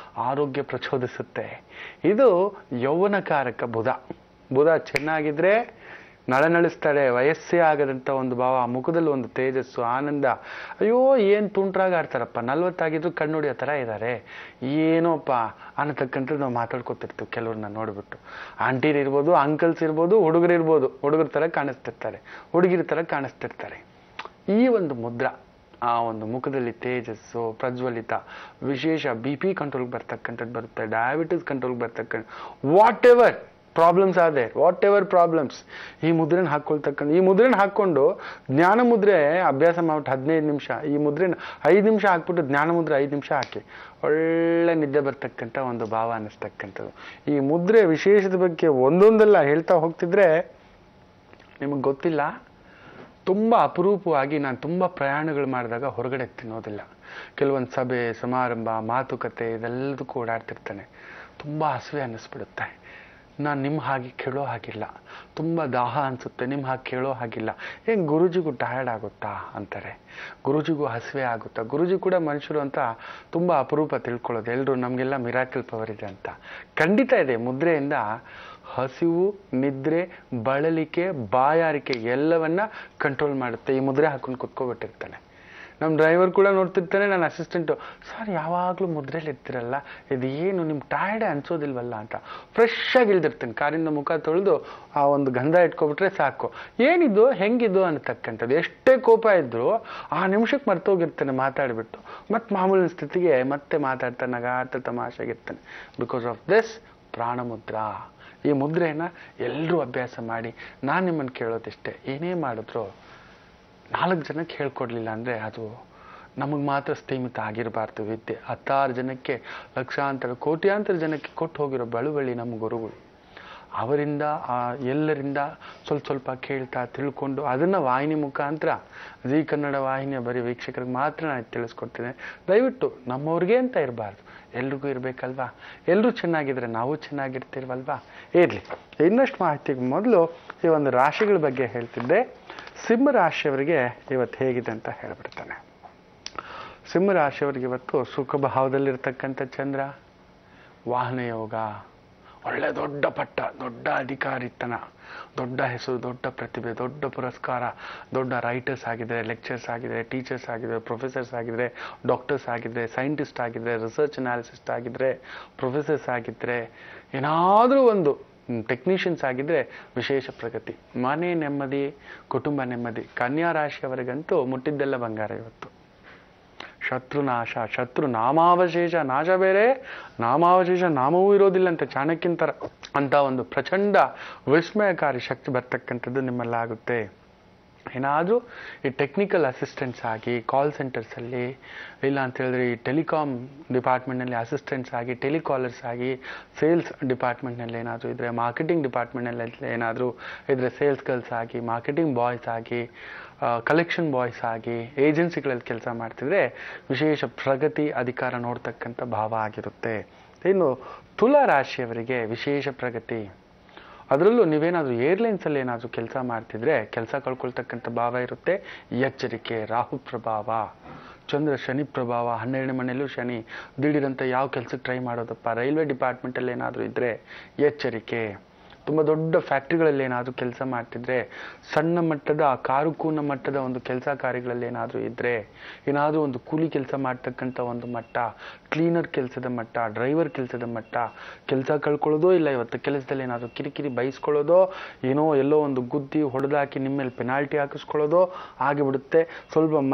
ಆರೋಗ್ಯ ಪ್ರಚೋದಿಸುತ್ತೆ. ಇದು ಯೌವನಕಾರಕ ಬುಧ. ಬುಧ ಚೆನ್ನಾಗಿದ್ರೆ ನಳನಳಿಸ್ತಾಳೆ, ವಯಸ್ಸೇ ಆಗದಂಥ ಒಂದು ಭಾವ, ಮುಖದಲ್ಲಿ ಒಂದು ತೇಜಸ್ಸು, ಆನಂದ. ಅಯ್ಯೋ ಏನು ತುಂಟ್ರಾಗ ಆಡ್ತಾರಪ್ಪ, 40 ಆಗಿದ್ರು ಕಣ್ಣುಡಿಯೋ ಥರ ಇದ್ದಾರೆ, ಏನೋಪ್ಪ ಅನ್ನತಕ್ಕಂಥದ್ದು ನಾವು ಮಾತಾಡ್ಕೊತಿರ್ತೀವಿ ಕೆಲವ್ರನ್ನ ನೋಡಿಬಿಟ್ಟು. ಆಂಟಿರ್ ಇರ್ಬೋದು, ಅಂಕಲ್ಸ್ ಇರ್ಬೋದು, ಹುಡುಗರು ಇರ್ಬೋದು, ಹುಡುಗರ ಥರ ಕಾಣಿಸ್ತಿರ್ತಾರೆ, ಹುಡುಗಿರ ಥರ ಕಾಣಿಸ್ತಿರ್ತಾರೆ. ಈ ಒಂದು ಮುದ್ರಾ, ಆ ಒಂದು ಮುಖದಲ್ಲಿ ತೇಜಸ್ಸು, ಪ್ರಜ್ವಲಿತ, ವಿಶೇಷ BP ಕಂಟ್ರೋಲ್ಗೆ ಬರ್ತಕ್ಕಂಥದ್ದು ಬರುತ್ತೆ, ಡಯಾಬಿಟಿಸ್ ಕಂಟ್ರೋಲ್ಗೆ ಬರ್ತಕ್ಕಂಥ, ವಾಟ್ ಎವರ್ ಪ್ರಾಬ್ಲಮ್ಸ್ ಆದೆ, ವಾಟ್ ಎವರ್ ಪ್ರಾಬ್ಲಮ್ಸ್, ಈ ಮುದ್ರೆನ ಹಾಕ್ಕೊಳ್ತಕ್ಕಂಥ. ಈ ಮುದ್ರೆನ ಹಾಕ್ಕೊಂಡು ಜ್ಞಾನ ಮುದ್ರೆ ಅಭ್ಯಾಸ ಮಾಡ್ಬಿಟ್ಟು 15 ನಿಮಿಷ, ಈ ಮುದ್ರೆನ 5 ನಿಮಿಷ ಹಾಕ್ಬಿಟ್ಟು ಜ್ಞಾನ ಮುದ್ರೆ 5 ನಿಮಿಷ ಹಾಕಿ, ಒಳ್ಳೆ ನಿದ್ದೆ ಬರ್ತಕ್ಕಂಥ ಒಂದು ಭಾವ ಅನ್ನಿಸ್ತಕ್ಕಂಥದ್ದು. ಈ ಮುದ್ರೆ ವಿಶೇಷದ ಬಗ್ಗೆ ಒಂದೊಂದೆಲ್ಲ ಹೇಳ್ತಾ ಹೋಗ್ತಿದ್ರೆ ನಿಮಗೆ ಗೊತ್ತಿಲ್ಲ. ತುಂಬ ಅಪರೂಪವಾಗಿ ನಾನು ತುಂಬ ಪ್ರಯಾಣಗಳು ಮಾಡಿದಾಗ ಹೊರಗಡೆ ತಿನ್ನೋದಿಲ್ಲ. ಕೆಲವೊಂದು ಸಭೆ ಸಮಾರಂಭ ಮಾತುಕತೆ ಇದೆಲ್ಲದಕ್ಕೂ ಓಡಾಡ್ತಿರ್ತಾನೆ. ತುಂಬ ಹಸಿವೆ ಅನ್ನಿಸ್ಬಿಡುತ್ತೆ. ನಾನು ನಿಮ್ಮ ಹಾಗೆ ಕೇಳೋ ಹಾಗಿಲ್ಲ, ತುಂಬ ದಾಹ ಅನಿಸುತ್ತೆ, ನಿಮ್ಮ ಹಾಗೆ ಕೇಳೋ ಹಾಗಿಲ್ಲ. ಏನು ಗುರುಜಿಗೂ ಟಯರ್ಡ್ ಆಗುತ್ತಾ ಅಂತಾರೆ, ಗುರುಜಿಗೂ ಹಸಿವೆ ಆಗುತ್ತಾ? ಗುರುಜಿ ಕೂಡ ಮನುಷ್ಯರು ಅಂತ ತುಂಬ ಅಪರೂಪ ತಿಳ್ಕೊಳ್ಳೋದು. ಎಲ್ಲರೂ ನಮಗೆಲ್ಲ ಮಿರಾಕಲ್ ಪವರ್ ಇದೆ ಅಂತ. ಖಂಡಿತ ಇದೆ. ಮುದ್ರೆಯಿಂದ ಹಸಿವು, ನಿದ್ರೆ, ಬಳಲಿಕೆ, ಬಾಯಾರಿಕೆ ಎಲ್ಲವನ್ನ ಕಂಟ್ರೋಲ್ ಮಾಡುತ್ತೆ. ಈ ಮುದ್ರೆ ಹಾಕೊಂಡು ಕುತ್ಕೊಬಿಟ್ಟಿರ್ತಾನೆ. ನಮ್ಮ ಡ್ರೈವರ್ ಕೂಡ ನೋಡ್ತಿರ್ತಾನೆ, ನನ್ನ ಅಸಿಸ್ಟೆಂಟು, ಸರ್ ಯಾವಾಗಲೂ ಮುದ್ರೆಯಲ್ಲಿ ಇರ್ತಿರಲ್ಲ, ಇದು ಏನು ನಿಮ್ಗೆ ಟಯರ್ಡೇ ಅನ್ಸೋದಿಲ್ವಲ್ಲ ಅಂತ. ಫ್ರೆಶ್ ಆಗಿ ಇಳ್ದಿರ್ತಾನೆ, ಕಾರಿಂದ ಮುಖ ತೊಳೆದು ಆ ಒಂದು ಗಂಧ ಇಟ್ಕೊಬಿಟ್ರೆ ಸಾಕು. ಏನಿದು ಹೆಂಗಿದು ಅನ್ನತಕ್ಕಂಥದ್ದು. ಎಷ್ಟೇ ಕೋಪ ಇದ್ದರೂ ಆ ನಿಮಿಷಕ್ಕೆ ಮರ್ತೋಗಿರ್ತಾನೆ ಮಾತಾಡಿಬಿಟ್ಟು, ಮತ್ತು ಮಾಮೂಲಿನ ಸ್ಥಿತಿಗೆ ಮತ್ತೆ ಮಾತಾಡ್ತಾನೆ, ನಗಾಡ್ತಾ ತಮಾಷೆಗಿರ್ತಾನೆ. ಬಿಕಾಸ್ ಆಫ್ ದಿಸ್ ಪ್ರಾಣಮುದ್ರಾ. ಈ ಮುದ್ರೆಯನ್ನು ಎಲ್ಲರೂ ಅಭ್ಯಾಸ ಮಾಡಿ. ನಾನು ನಿಮ್ಮನ್ನು ಕೇಳೋದಿಷ್ಟೇ, ಏನೇ ಮಾಡಿದ್ರು 4 ಜನಕ್ಕೆ ಹೇಳ್ಕೊಡ್ಲಿಲ್ಲ ಅಂದರೆ ಅದು ನಮಗೆ ಮಾತ್ರ ಸ್ಥೀಮಿತ ಆಗಿರಬಾರ್ದು. ವಿದ್ಯೆ 10 ಜನಕ್ಕೆ, ಲಕ್ಷಾಂತರ ಕೋಟ್ಯಾಂತರ ಜನಕ್ಕೆ ಕೊಟ್ಟು ಹೋಗಿರೋ ಬಳುವಳಿ ನಮ್ಮ ಗುರುಗಳು. ಅವರಿಂದ ಎಲ್ಲರಿಂದ ಸ್ವಲ್ಪ ಕೇಳ್ತಾ ತಿಳ್ಕೊಂಡು ಅದನ್ನು ವಾಹಿನಿ ಮುಖಾಂತರ, ಜೀ ಕನ್ನಡ ವಾಹಿನಿಯ ಬರೀ ವೀಕ್ಷಕರಿಗೆ ಮಾತ್ರ ನಾನು ತಿಳಿಸ್ಕೊಡ್ತೀನಿ. ದಯವಿಟ್ಟು ನಮ್ಮವ್ರಿಗೆ ಅಂತ ಇರಬಾರ್ದು, ಎಲ್ರಿಗೂ ಇರಬೇಕಲ್ವಾ? ಎಲ್ಲರೂ ಚೆನ್ನಾಗಿದ್ರೆ ನಾವು ಚೆನ್ನಾಗಿರ್ತೀರ್ವಲ್ವಾ? ಇರಲಿ. ಇನ್ನಷ್ಟು ಮಾಹಿತಿಗೆ ಮೊದಲು ಈ ಒಂದು ರಾಶಿಗಳ ಬಗ್ಗೆ ಹೇಳ್ತಿದ್ದೆ. ಸಿಂಹ ರಾಶಿಯವರಿಗೆ ಇವತ್ತು ಹೇಗಿದೆ ಅಂತ ಹೇಳ್ಬಿಡ್ತಾನೆ. ಸಿಂಹ ರಾಶಿಯವರಿಗೆ ಇವತ್ತು ಸುಖ ಭಾವದಲ್ಲಿರ್ತಕ್ಕಂಥ ಚಂದ್ರ, ವಾಹನ ಯೋಗ, ಒಳ್ಳೆ ದೊಡ್ಡ ಪಟ್ಟ, ದೊಡ್ಡ ಅಧಿಕಾರಿತನ, ದೊಡ್ಡ ಹೆಸರು, ದೊಡ್ಡ ಪ್ರತಿಭೆ, ದೊಡ್ಡ ಪುರಸ್ಕಾರ, ದೊಡ್ಡ ರೈಟರ್ಸ್ ಆಗಿದ್ರೆ, ಲೆಕ್ಚರ್ಸ್ ಆಗಿದ್ರೆ, ಟೀಚರ್ಸ್ ಆಗಿದ್ರೆ, ಪ್ರೊಫೆಸರ್ಸ್ ಆಗಿದ್ರೆ, ಡಾಕ್ಟರ್ಸ್ ಆಗಿದ್ರೆ, ಸೈಂಟಿಸ್ಟ್ ಆಗಿದ್ರೆ, ರಿಸರ್ಚ್ ಅನಾಲಿಸಿಸ್ಟ್ ಆಗಿದ್ರೆ, ಪ್ರೊಫೆಸರ್ಸ್ ಆಗಿದ್ರೆ, ಏನಾದರೂ ಒಂದು ಟೆಕ್ನಿಷಿಯನ್ಸ್ ಆಗಿದ್ರೆ ವಿಶೇಷ ಪ್ರಗತಿ, ಮನೆ ನೆಮ್ಮದಿ, ಕುಟುಂಬ ನೆಮ್ಮದಿ. ಕನ್ಯಾ ರಾಶಿಯವರಿಗಂತೂ ಮುಟ್ಟಿದ್ದೆಲ್ಲ ಬಂಗಾರ ಇವತ್ತು. ಶತ್ರು ನಾಶ, ಶತ್ರು ನಾಮಾವಶೇಷ, ನಾಶ ಬೇರೆ, ನಾಮಾವಶೇಷ ನಾಮವೂ ಇರೋದಿಲ್ಲ ಅಂತ ಚಾಣಕ್ಯನ ಥರ ಅಂತ ಒಂದು ಪ್ರಚಂಡ ವಿಸ್ಮಯಕಾರಿ ಶಕ್ತಿ ಬರ್ತಕ್ಕಂಥದ್ದು ನಿಮ್ಮಲ್ಲಾಗುತ್ತೆ. ಏನಾದರೂ ಈ ಟೆಕ್ನಿಕಲ್ ಅಸಿಸ್ಟೆಂಟ್ಸ್ ಆಗಿ ಕಾಲ್ ಸೆಂಟರ್ಸಲ್ಲಿ, ಇಲ್ಲ ಅಂತ ಹೇಳಿದ್ರೆ ಈ ಟೆಲಿಕಾಮ್ ಡಿಪಾರ್ಟ್ಮೆಂಟ್ನಲ್ಲಿ ಅಸಿಸ್ಟೆಂಟ್ಸ್ ಆಗಿ, ಟೆಲಿಕಾಲರ್ಸ್ ಆಗಿ, ಸೇಲ್ಸ್ ಡಿಪಾರ್ಟ್ಮೆಂಟ್ನಲ್ಲಿ ಏನಾದರೂ ಇದ್ದರೆ, ಮಾರ್ಕೆಟಿಂಗ್ ಡಿಪಾರ್ಟ್ಮೆಂಟ್ನಲ್ಲಿ ಏನಾದರೂ ಇದ್ದರೆ, ಸೇಲ್ಸ್ ಗರ್ಲ್ಸ್ ಆಗಿ, ಮಾರ್ಕೆಟಿಂಗ್ ಬಾಯ್ಸ್ ಆಗಿ, ಕಲೆಕ್ಷನ್ ಬಾಯ್ಸ್ ಆಗಿ, ಏಜೆನ್ಸಿಗಳಲ್ಲಿ ಕೆಲಸ ಮಾಡ್ತಿದ್ರೆ ವಿಶೇಷ ಪ್ರಗತಿ, ಅಧಿಕಾರ ನೋಡ್ತಕ್ಕಂಥ ಭಾವ ಆಗಿರುತ್ತೆ. ಇನ್ನು ತುಲಾ ರಾಶಿಯವರಿಗೆ ವಿಶೇಷ ಪ್ರಗತಿ. ಅದರಲ್ಲೂ ನೀವೇನಾದರೂ ಏರ್ಲೈನ್ಸಲ್ಲಿ ಏನಾದರೂ ಕೆಲಸ ಮಾಡ್ತಿದ್ರೆ ಕೆಲಸ ಕಳ್ಕೊಳ್ತಕ್ಕಂಥ ಭಾವ ಇರುತ್ತೆ. ಎಚ್ಚರಿಕೆ. ರಾಹು ಪ್ರಭಾವ, ಚಂದ್ರ ಶನಿ ಪ್ರಭಾವ, 12ನೇ ಮನೆಯಲ್ಲೂ ಶನಿ. ದಿಢೀರಂತ ಯಾವ ಕೆಲಸಕ್ಕೆ ಟ್ರೈ ಮಾಡೋದಪ್ಪ? ರೈಲ್ವೆ ಡಿಪಾರ್ಟ್ಮೆಂಟಲ್ಲಿ ಏನಾದರೂ ಇದ್ದರೆ ಎಚ್ಚರಿಕೆ. ತುಂಬ ದೊಡ್ಡ ಫ್ಯಾಕ್ಟ್ರಿಗಳಲ್ಲಿ ಏನಾದರೂ ಕೆಲಸ ಮಾಡ್ತಿದ್ರೆ, ಸಣ್ಣ ಮಟ್ಟದ ಕಾರುಕೂನ ಮಟ್ಟದ ಒಂದು ಕೆಲಸ ಕಾರ್ಯಗಳಲ್ಲಿ ಏನಾದರೂ ಇದ್ದರೆ, ಏನಾದರೂ ಒಂದು ಕೂಲಿ ಕೆಲಸ ಮಾಡ್ತಕ್ಕಂಥ ಒಂದು ಮಟ್ಟ, ಕ್ಲೀನರ್ ಕೆಲಸದ ಮಟ್ಟ, ಡ್ರೈವರ್ ಕೆಲಸದ ಮಟ್ಟ, ಕೆಲಸ ಕಳ್ಕೊಳ್ಳೋದೋ ಇಲ್ಲ ಇವತ್ತು ಕೆಲಸದಲ್ಲಿ ಏನಾದರೂ ಕಿರಿಕಿರಿ ಬಯಸ್ಕೊಳ್ಳೋದೋ, ಏನೋ ಎಲ್ಲೋ ಒಂದು ಗುದ್ದಿ ಹೊಡೆದಾಕಿ ನಿಮ್ಮ ಮೇಲೆ ಪೆನಾಲ್ಟಿ ಹಾಕಿಸ್ಕೊಳ್ಳೋದೋ ಆಗಿಬಿಡುತ್ತೆ. ಸ್ವಲ್ಪ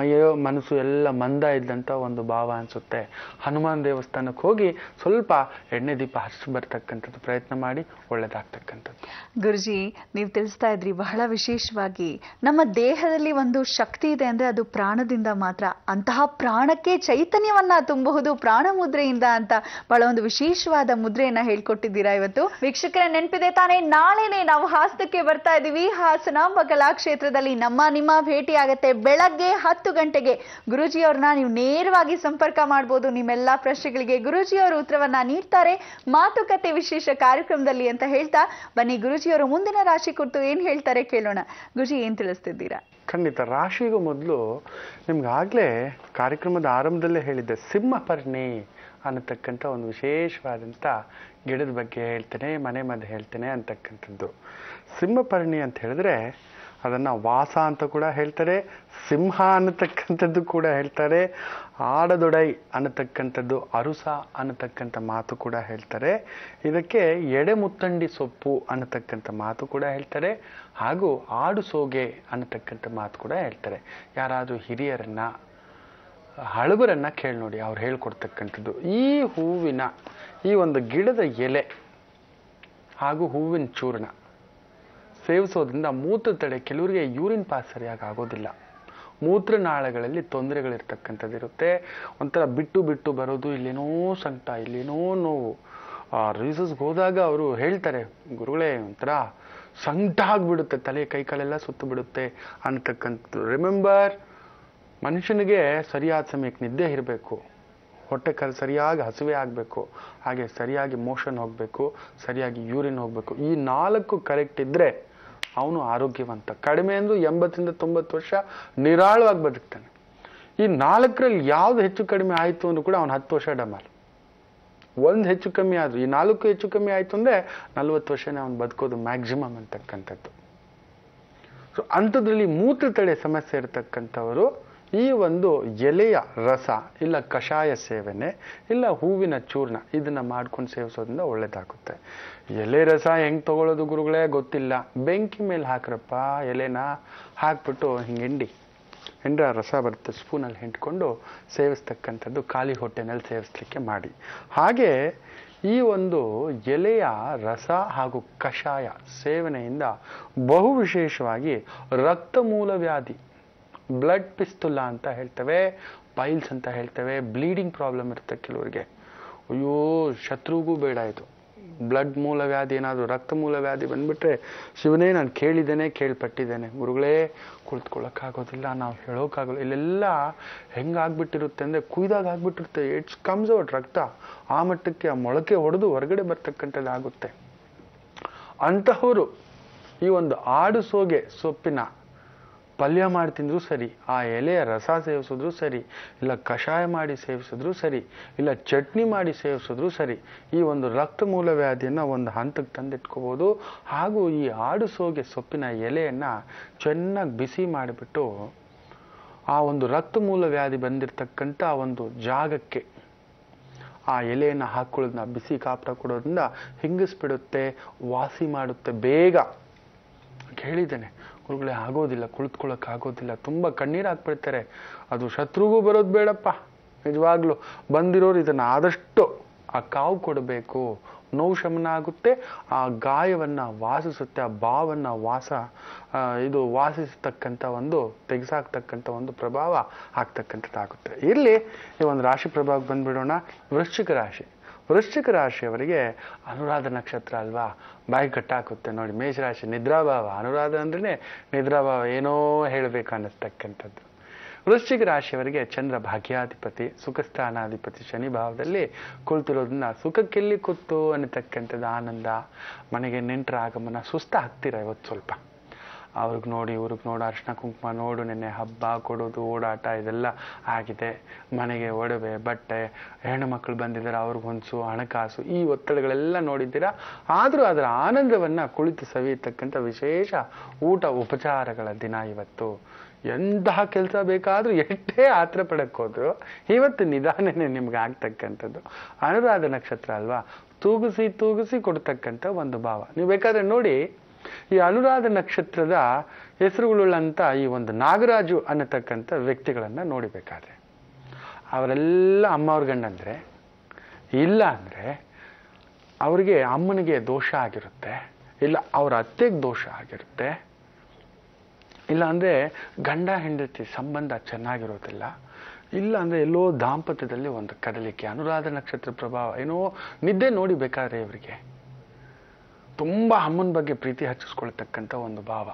ಮನಸ್ಸು ಎಲ್ಲ ಮಂದ ಇದ್ದಂಥ ಒಂದು ಭಾವ ಅನಿಸುತ್ತೆ. ಹನುಮಾನ್ ದೇವಸ್ಥಾನಕ್ಕೆ ಹೋಗಿ ಸ್ವಲ್ಪ ಎಣ್ಣೆ ದೀಪ ಹಚ್ಚಿ ಬರ್ತಕ್ಕಂಥದ್ದು ಪ್ರಯತ್ನ ಮಾಡಿ, ಒಳ್ಳೆಯದಾಗ್ತಕ್ಕಂಥ ಅಂತಕ್ಕಂಥದ್ದು. ಗುರುಜಿ, ನೀವು ತಿಳಿಸ್ತಾ ಇದ್ರಿ ಬಹಳ ವಿಶೇಷವಾಗಿ ನಮ್ಮ ದೇಹದಲ್ಲಿ ಒಂದು ಶಕ್ತಿ ಇದೆ ಅಂದ್ರೆ ಅದು ಪ್ರಾಣದಿಂದ ಮಾತ್ರ. ಅಂತಹ ಪ್ರಾಣಕ್ಕೆ ಚೈತನ್ಯವನ್ನ ತುಂಬಬಹುದು ಪ್ರಾಣ ಮುದ್ರೆಯಿಂದ ಅಂತ ಬಹಳ ಒಂದು ವಿಶೇಷವಾದ ಮುದ್ರೆಯನ್ನ ಹೇಳ್ಕೊಟ್ಟಿದ್ದೀರಾ ಇವತ್ತು. ವೀಕ್ಷಕರ ನೆನಪಿದೆ ತಾನೇ, ನಾಳೆನೆ ನಾವು ಹಾಸನಕ್ಕೆ ಬರ್ತಾ ಇದೀವಿ. ಹಾಸನಾಂಬ ಕಲಾಕ್ಷೇತ್ರದಲ್ಲಿ ನಿಮ್ಮ ಭೇಟಿ ಆಗತ್ತೆ ಬೆಳಗ್ಗೆ 10 ಗಂಟೆಗೆ. ಗುರೂಜಿ ಅವ್ರನ್ನ ನೀವು ನೇರವಾಗಿ ಸಂಪರ್ಕ ಮಾಡಬಹುದು. ನಿಮ್ಮೆಲ್ಲಾ ಪ್ರಶ್ನೆಗಳಿಗೆ ಗುರೂಜಿ ಅವರು ಉತ್ತರವನ್ನ ನೀಡ್ತಾರೆ ಮಾತುಕತೆ ವಿಶೇಷ ಕಾರ್ಯಕ್ರಮದಲ್ಲಿ ಅಂತ ಹೇಳ್ತಾ ಬನ್ನಿ ಗುರೂಜಿ ಅವರು ಮುಂದಿನ ರಾಶಿ ಕುರಿತು ಏನ್ ಹೇಳ್ತಾರೆ ಕೇಳೋಣ. ಗುರೂಜಿ, ಏನ್ ತಿಳಿಸ್ತಿದ್ದೀರಾ? ಖಂಡಿತ. ರಾಶಿಗೂ ಮೊದಲು ನಿಮ್ಗಾಗ್ಲೇ ಕಾರ್ಯಕ್ರಮದ ಆರಂಭದಲ್ಲೇ ಹೇಳಿದ್ದೆ, ಸಿಂಹಪರ್ಣಿ ಅನ್ನತಕ್ಕಂಥ ಒಂದು ವಿಶೇಷವಾದಂಥ ಗಿಡದ ಬಗ್ಗೆ ಹೇಳ್ತೇನೆ, ಮನೆ ಮದ್ದು ಹೇಳ್ತೇನೆ ಅಂತಕ್ಕಂಥದ್ದು. ಸಿಂಹಪರ್ಣಿ ಅಂತ ಹೇಳಿದ್ರೆ ಅದನ್ನು ವಾಸ ಅಂತ ಕೂಡ ಹೇಳ್ತಾರೆ, ಸಿಂಹ ಅನ್ನತಕ್ಕಂಥದ್ದು ಕೂಡ ಹೇಳ್ತಾರೆ, ಆಡದೊಡೈ ಅನ್ನತಕ್ಕಂಥದ್ದು, ಅರುಸ ಅನ್ನತಕ್ಕಂಥ ಮಾತು ಕೂಡ ಹೇಳ್ತಾರೆ. ಇದಕ್ಕೆ ಎಡೆಮುತ್ತಂಡಿ ಸೊಪ್ಪು ಅನ್ನತಕ್ಕಂಥ ಮಾತು ಕೂಡ ಹೇಳ್ತಾರೆ, ಹಾಗೂ ಆಡು ಸೋಗೆ ಅನ್ನತಕ್ಕಂಥ ಮಾತು ಕೂಡ ಹೇಳ್ತಾರೆ. ಯಾರಾದರೂ ಹಿರಿಯರನ್ನ ಹಳಬರನ್ನ ಕೇಳಿ ನೋಡಿ, ಅವ್ರು ಹೇಳ್ಕೊಡ್ತಕ್ಕಂಥದ್ದು. ಈ ಹೂವಿನ ಈ ಒಂದು ಗಿಡದ ಎಲೆ ಹಾಗೂ ಹೂವಿನ ಚೂರ್ಣ ಸೇವಿಸೋದ್ರಿಂದ ಮೂತ್ರ ತಡೆ, ಕೆಲವರಿಗೆ ಯೂರಿನ್ ಪಾಸ್ ಸರಿಯಾಗಿ ಆಗೋದಿಲ್ಲ, ಮೂತ್ರನಾಳಗಳಲ್ಲಿ ತೊಂದರೆಗಳಿರ್ತಕ್ಕಂಥದ್ದಿರುತ್ತೆ, ಒಂಥರ ಬಿಟ್ಟು ಬಿಟ್ಟು ಬರೋದು, ಇಲ್ಲೇನೋ ಸಂಕಟ, ಇಲ್ಲೇನೋ ನೋವು. ರಿಸರ್ಚ್ಗೆ ಹೋದಾಗ ಅವರು ಹೇಳ್ತಾರೆ, ಗುರುಗಳೇ ಒಂಥರ ಸಂಕಟ ಆಗಿಬಿಡುತ್ತೆ, ತಲೆ ಕೈಕಾಲೆಲ್ಲ ಸುತ್ತು ಬಿಡುತ್ತೆ ಅಂತಕ್ಕಂಥದ್ದು. ರಿಮೆಂಬರ್, ಮನುಷ್ಯನಿಗೆ ಸರಿಯಾದ ಸಮಯಕ್ಕೆ ನಿದ್ದೆ ಇರಬೇಕು, ಹೊಟ್ಟೆ ಸರಿಯಾಗಿ ಹಸಿವೆ ಆಗಬೇಕು, ಹಾಗೆ ಸರಿಯಾಗಿ ಮೋಷನ್ ಹೋಗಬೇಕು, ಸರಿಯಾಗಿ ಯೂರಿನ್ ಹೋಗಬೇಕು. ಈ 4 ಕರೆಕ್ಟ್ ಇದ್ದರೆ ಅವನು ಆರೋಗ್ಯವಂತ. ಕಡಿಮೆ ಅಂದರೂ 80-90 ವರ್ಷ ನಿರಾಳವಾಗಿ ಬದುಕ್ತಾನೆ. ಈ 4ರಲ್ಲಿ ಯಾವ್ದು ಹೆಚ್ಚು ಕಡಿಮೆ ಆಯಿತು ಅಂದ್ರೂ ಕೂಡ ಅವನು 10 ವರ್ಷ ಡಮಾಲ್. ಒಂದು ಹೆಚ್ಚು ಕಮ್ಮಿ ಆದರೂ, ಈ 4 ಹೆಚ್ಚು ಕಮ್ಮಿ ಆಯಿತು ಅಂದರೆ 40 ವರ್ಷನೇ ಅವನು ಬದುಕೋದು ಮ್ಯಾಕ್ಸಿಮಮ್ ಅಂತಕ್ಕಂಥದ್ದು. ಸೊ ಅಂಥದ್ರಲ್ಲಿ ಮೂತ್ರ ತಡೆ ಸಮಸ್ಯೆ ಇರತಕ್ಕಂಥವರು ಈ ಒಂದು ಎಲೆಯ ರಸ ಇಲ್ಲ ಕಷಾಯ ಸೇವನೆ ಇಲ್ಲ ಹೂವಿನ ಚೂರ್ಣ ಇದನ್ನ ಮಾಡ್ಕೊಂಡು ಸೇವಿಸೋದ್ರಿಂದ ಒಳ್ಳೇದಾಗುತ್ತೆ. ಎಲೆ ರಸ ಹೆಂಗ್ ತಗೊಳ್ಳೋದು ಗುರುಗಳೇ ಗೊತ್ತಿಲ್ಲ. ಬೆಂಕಿ ಮೇಲೆ ಹಾಕ್ರಪ್ಪ, ಎಲೆನ ಹಾಕ್ಬಿಟ್ಟು ಹಿಂಗೆ ಹಿಂಡ್ರ ರಸ ಬರುತ್ತೆ, ಸ್ಪೂನಲ್ಲಿ ಹಿಂಡ್ಕೊಂಡು ಸೇವಿಸ್ತಕ್ಕಂಥದ್ದು ಖಾಲಿ ಹೊಟ್ಟೆನಲ್ಲಿ ಸೇವಿಸ್ಲಿಕ್ಕೆ ಮಾಡಿ. ಹಾಗೆ ಈ ಒಂದು ಎಲೆಯ ರಸ ಹಾಗೂ ಕಷಾಯ ಸೇವನೆಯಿಂದ ಬಹು ವಿಶೇಷವಾಗಿ ರಕ್ತ ಮೂಲ ವ್ಯಾಧಿ, ಬ್ಲಡ್ ಪಿಸ್ತುಲಾ ಅಂತ ಹೇಳ್ತೇವೆ, ಪೈಲ್ಸ್ ಅಂತ ಹೇಳ್ತೇವೆ, ಬ್ಲೀಡಿಂಗ್ ಪ್ರಾಬ್ಲಮ್ ಇರುತ್ತೆ ಕೆಲವರಿಗೆ. ಅಯ್ಯೋ ಶತ್ರುಗೂ ಬೇಡ ಇದು. ಬ್ಲಡ್ ಮೂಲ ವ್ಯಾಧಿ ಏನಾದರೂ ರಕ್ತ ಮೂಲ ವ್ಯಾಧಿ ಬಂದ್ಬಿಟ್ರೆ, ಶಿವನೇ ನಾನು ಕೇಳ್ಪಟ್ಟಿದ್ದೇನೆ ಗುರುಗಳೇ, ಕುಳಿತುಕೊಳ್ಳೋಕ್ಕಾಗೋದಿಲ್ಲ, ನಾವು ಹೇಳೋಕ್ಕಾಗೋಲ್ಲ. ಇಲ್ಲೆಲ್ಲ ಹೆಂಗಾಗ್ಬಿಟ್ಟಿರುತ್ತೆ ಅಂದರೆ ಕುಯ್ದಾಗ ಆಗ್ಬಿಟ್ಟಿರುತ್ತೆ. ಇಟ್ಸ್ ಕಮ್ಸ್ ಔಟ್, ರಕ್ತ ಆ ಮಟ್ಟಕ್ಕೆ ಆ ಮೊಳಕೆ ಹೊಡೆದು ಹೊರಗಡೆ ಬರ್ತಕ್ಕಂಥದ್ದಾಗುತ್ತೆ. ಅಂತಹವರು ಈ ಒಂದು ಆಡು ಸೋಗೆ ಸೊಪ್ಪಿನ ಪಲ್ಯ ಮಾಡಿ ತಿಂದರೂ ಸರಿ, ಆ ಎಲೆಯ ರಸ ಸೇವಿಸಿದ್ರು ಸರಿ, ಇಲ್ಲ ಕಷಾಯ ಮಾಡಿ ಸೇವಿಸಿದ್ರು ಸರಿ, ಇಲ್ಲ ಚಟ್ನಿ ಮಾಡಿ ಸೇವಿಸಿದ್ರು ಸರಿ, ಈ ಒಂದು ರಕ್ತ ಮೂಲ ವ್ಯಾಧಿಯನ್ನು ಒಂದು ಹಂತಕ್ಕೆ ತಂದಿಟ್ಕೋಬೋದು. ಹಾಗೂ ಈ ಆಡು ಸೋಗೆ ಸೊಪ್ಪಿನ ಎಲೆಯನ್ನು ಚೆನ್ನಾಗಿ ಬಿಸಿ ಮಾಡಿಬಿಟ್ಟು ಆ ಒಂದು ರಕ್ತ ಮೂಲ ವ್ಯಾಧಿ ಬಂದಿರತಕ್ಕಂಥ ಒಂದು ಜಾಗಕ್ಕೆ ಆ ಎಲೆಯನ್ನು ಹಾಕೊಳ್ಳೋದನ್ನ ಬಿಸಿ ಕಾಪಟ ಕೊಡೋದ್ರಿಂದ ಹಿಂಗಿಸ್ಬಿಡುತ್ತೆ, ವಾಸಿ ಮಾಡುತ್ತೆ ಬೇಗ. ಹೇಳಿದ್ದೇನೆ ಗುರುಗಳೇ, ಆಗೋದಿಲ್ಲ, ಕುಳಿತುಕೊಳ್ಳೋಕ್ಕಾಗೋದಿಲ್ಲ, ತುಂಬ ಕಣ್ಣೀರು ಹಾಕ್ಬಿಡ್ತಾರೆ. ಅದು ಶತ್ರುಗೂ ಬರೋದು ಬೇಡಪ್ಪ. ನಿಜವಾಗ್ಲೂ ಬಂದಿರೋರು ಇದನ್ನು ಆದಷ್ಟು ಆ ಕಾವು ಕೊಡಬೇಕು, ನೋವು ಶಮನ ಆಗುತ್ತೆ, ಆ ಗಾಯವನ್ನು ವಾಸಿಸುತ್ತೆ, ಆ ಬಾವನ್ನು ವಾಸಿಸ್ತಕ್ಕಂಥ ಒಂದು ತೆಗೆಸಾಕ್ತಕ್ಕಂಥ ಒಂದು ಪ್ರಭಾವ ಆಗ್ತಕ್ಕಂಥದ್ದಾಗುತ್ತೆ. ಇಲ್ಲಿ ಈ ಒಂದು ರಾಶಿ ಪ್ರಭಾವಕ್ಕೆ ಬಂದ್ಬಿಡೋಣ. ವೃಶ್ಚಿಕ ರಾಶಿಯವರಿಗೆ ಅನುರಾಧ ನಕ್ಷತ್ರ ಅಲ್ವಾ, ಬಾಯಿ ಕಟ್ಟಾಕುತ್ತೆ ನೋಡಿ. ಮೇಷರಾಶಿ ನಿದ್ರಾಭಾವ, ಅನುರಾಧ ಅಂದ್ರೆ ನಿದ್ರಾಭಾವ, ಏನೋ ಹೇಳಬೇಕು ಅನ್ನಿಸ್ತಕ್ಕಂಥದ್ದು. ವೃಶ್ಚಿಕ ರಾಶಿಯವರಿಗೆ ಚಂದ್ರ ಭಾಗ್ಯಾಧಿಪತಿ, ಸುಖಸ್ಥಾನಾಧಿಪತಿ ಶನಿ ಭಾವದಲ್ಲಿ ಕುಳಿತಿರೋದನ್ನ ಸುಖಕ್ಕೆಲ್ಲಿ ಕೂತು ಅನ್ನತಕ್ಕಂಥದ್ದು ಆನಂದ. ಮನೆಗೆ ನೆಂಟರ ಆಗಮನ, ಸುಸ್ತಾಗ್ತೀರ ಇವತ್ತು ಸ್ವಲ್ಪ. ಅವ್ರಿಗೆ ನೋಡಿ ಇವ್ರಿಗೆ ನೋಡು, ಅರ್ಶಿನ ಕುಂಕುಮ ನೋಡು, ನೆನ್ನೆ ಹಬ್ಬ ಕೊಡೋದು ಓಡಾಟ ಇದೆಲ್ಲ ಆಗಿದೆ. ಮನೆಗೆ ಒಡವೆ ಬಟ್ಟೆ, ಹೆಣ್ಣು ಮಕ್ಕಳು ಬಂದಿದ್ದಾರೆ ಅವ್ರಿಗೆ ಹೊಂದಿಸು, ಹಣಕಾಸು, ಈ ಒತ್ತಡಗಳೆಲ್ಲ ನೋಡಿದ್ದೀರಾ. ಆದರೂ ಅದರ ಆನಂದವನ್ನು ಕುಳಿತು ಸವಿಯತಕ್ಕಂಥ ವಿಶೇಷ ಊಟ ಉಪಚಾರಗಳ ದಿನ ಇವತ್ತು. ಎಂತಹ ಕೆಲಸ ಬೇಕಾದರೂ ಎಷ್ಟೇ ಆತ್ರ ಪಡಕ್ಕೋದ್ರು ಇವತ್ತು ನಿಧಾನನೇ ನಿಮ್ಗೆ ಆಗ್ತಕ್ಕಂಥದ್ದು. ಅನುರಾಧ ನಕ್ಷತ್ರ ಅಲ್ವಾ, ತೂಗಿಸಿ ಕೊಡ್ತಕ್ಕಂಥ ಒಂದು ಭಾವ. ನೀವು ಬೇಕಾದ್ರೆ ನೋಡಿ, ಈ ಅನುರಾಧ ನಕ್ಷತ್ರದ ಹೆಸರುಗಳುಳ್ಳಂಥ ಈ ಒಂದು ನಾಗರಾಜು ಅನ್ನತಕ್ಕಂಥ ವ್ಯಕ್ತಿಗಳನ್ನು ನೋಡಿಬೇಕಾದ್ರೆ ಅವರೆಲ್ಲ ಅಮ್ಮವ್ರ ಗಂಡಂದ್ರೆ, ಇಲ್ಲ ಅಂದರೆ ಅವರಿಗೆ ಅಮ್ಮನಿಗೆ ದೋಷ ಆಗಿರುತ್ತೆ, ಇಲ್ಲ ಅವ್ರ ಅತ್ತೆಗೆ ದೋಷ ಆಗಿರುತ್ತೆ, ಇಲ್ಲ ಅಂದರೆ ಗಂಡ ಹೆಂಡತಿ ಸಂಬಂಧ ಚೆನ್ನಾಗಿರೋದಿಲ್ಲ, ಇಲ್ಲ ಅಂದರೆ ಎಲ್ಲೋ ದಾಂಪತ್ಯದಲ್ಲಿ ಒಂದು ಕದಲಿಕೆ, ಅನುರಾಧ ನಕ್ಷತ್ರ ಪ್ರಭಾವ, ಏನೋ ನಿದ್ದೆ ನೋಡಿ ಬೇಕಾದ್ರೆ ಇವರಿಗೆ ತುಂಬ ಅಮ್ಮನ ಬಗ್ಗೆ ಪ್ರೀತಿ ಹಚ್ಚಿಸ್ಕೊಳ್ತಕ್ಕಂಥ ಒಂದು ಭಾವ,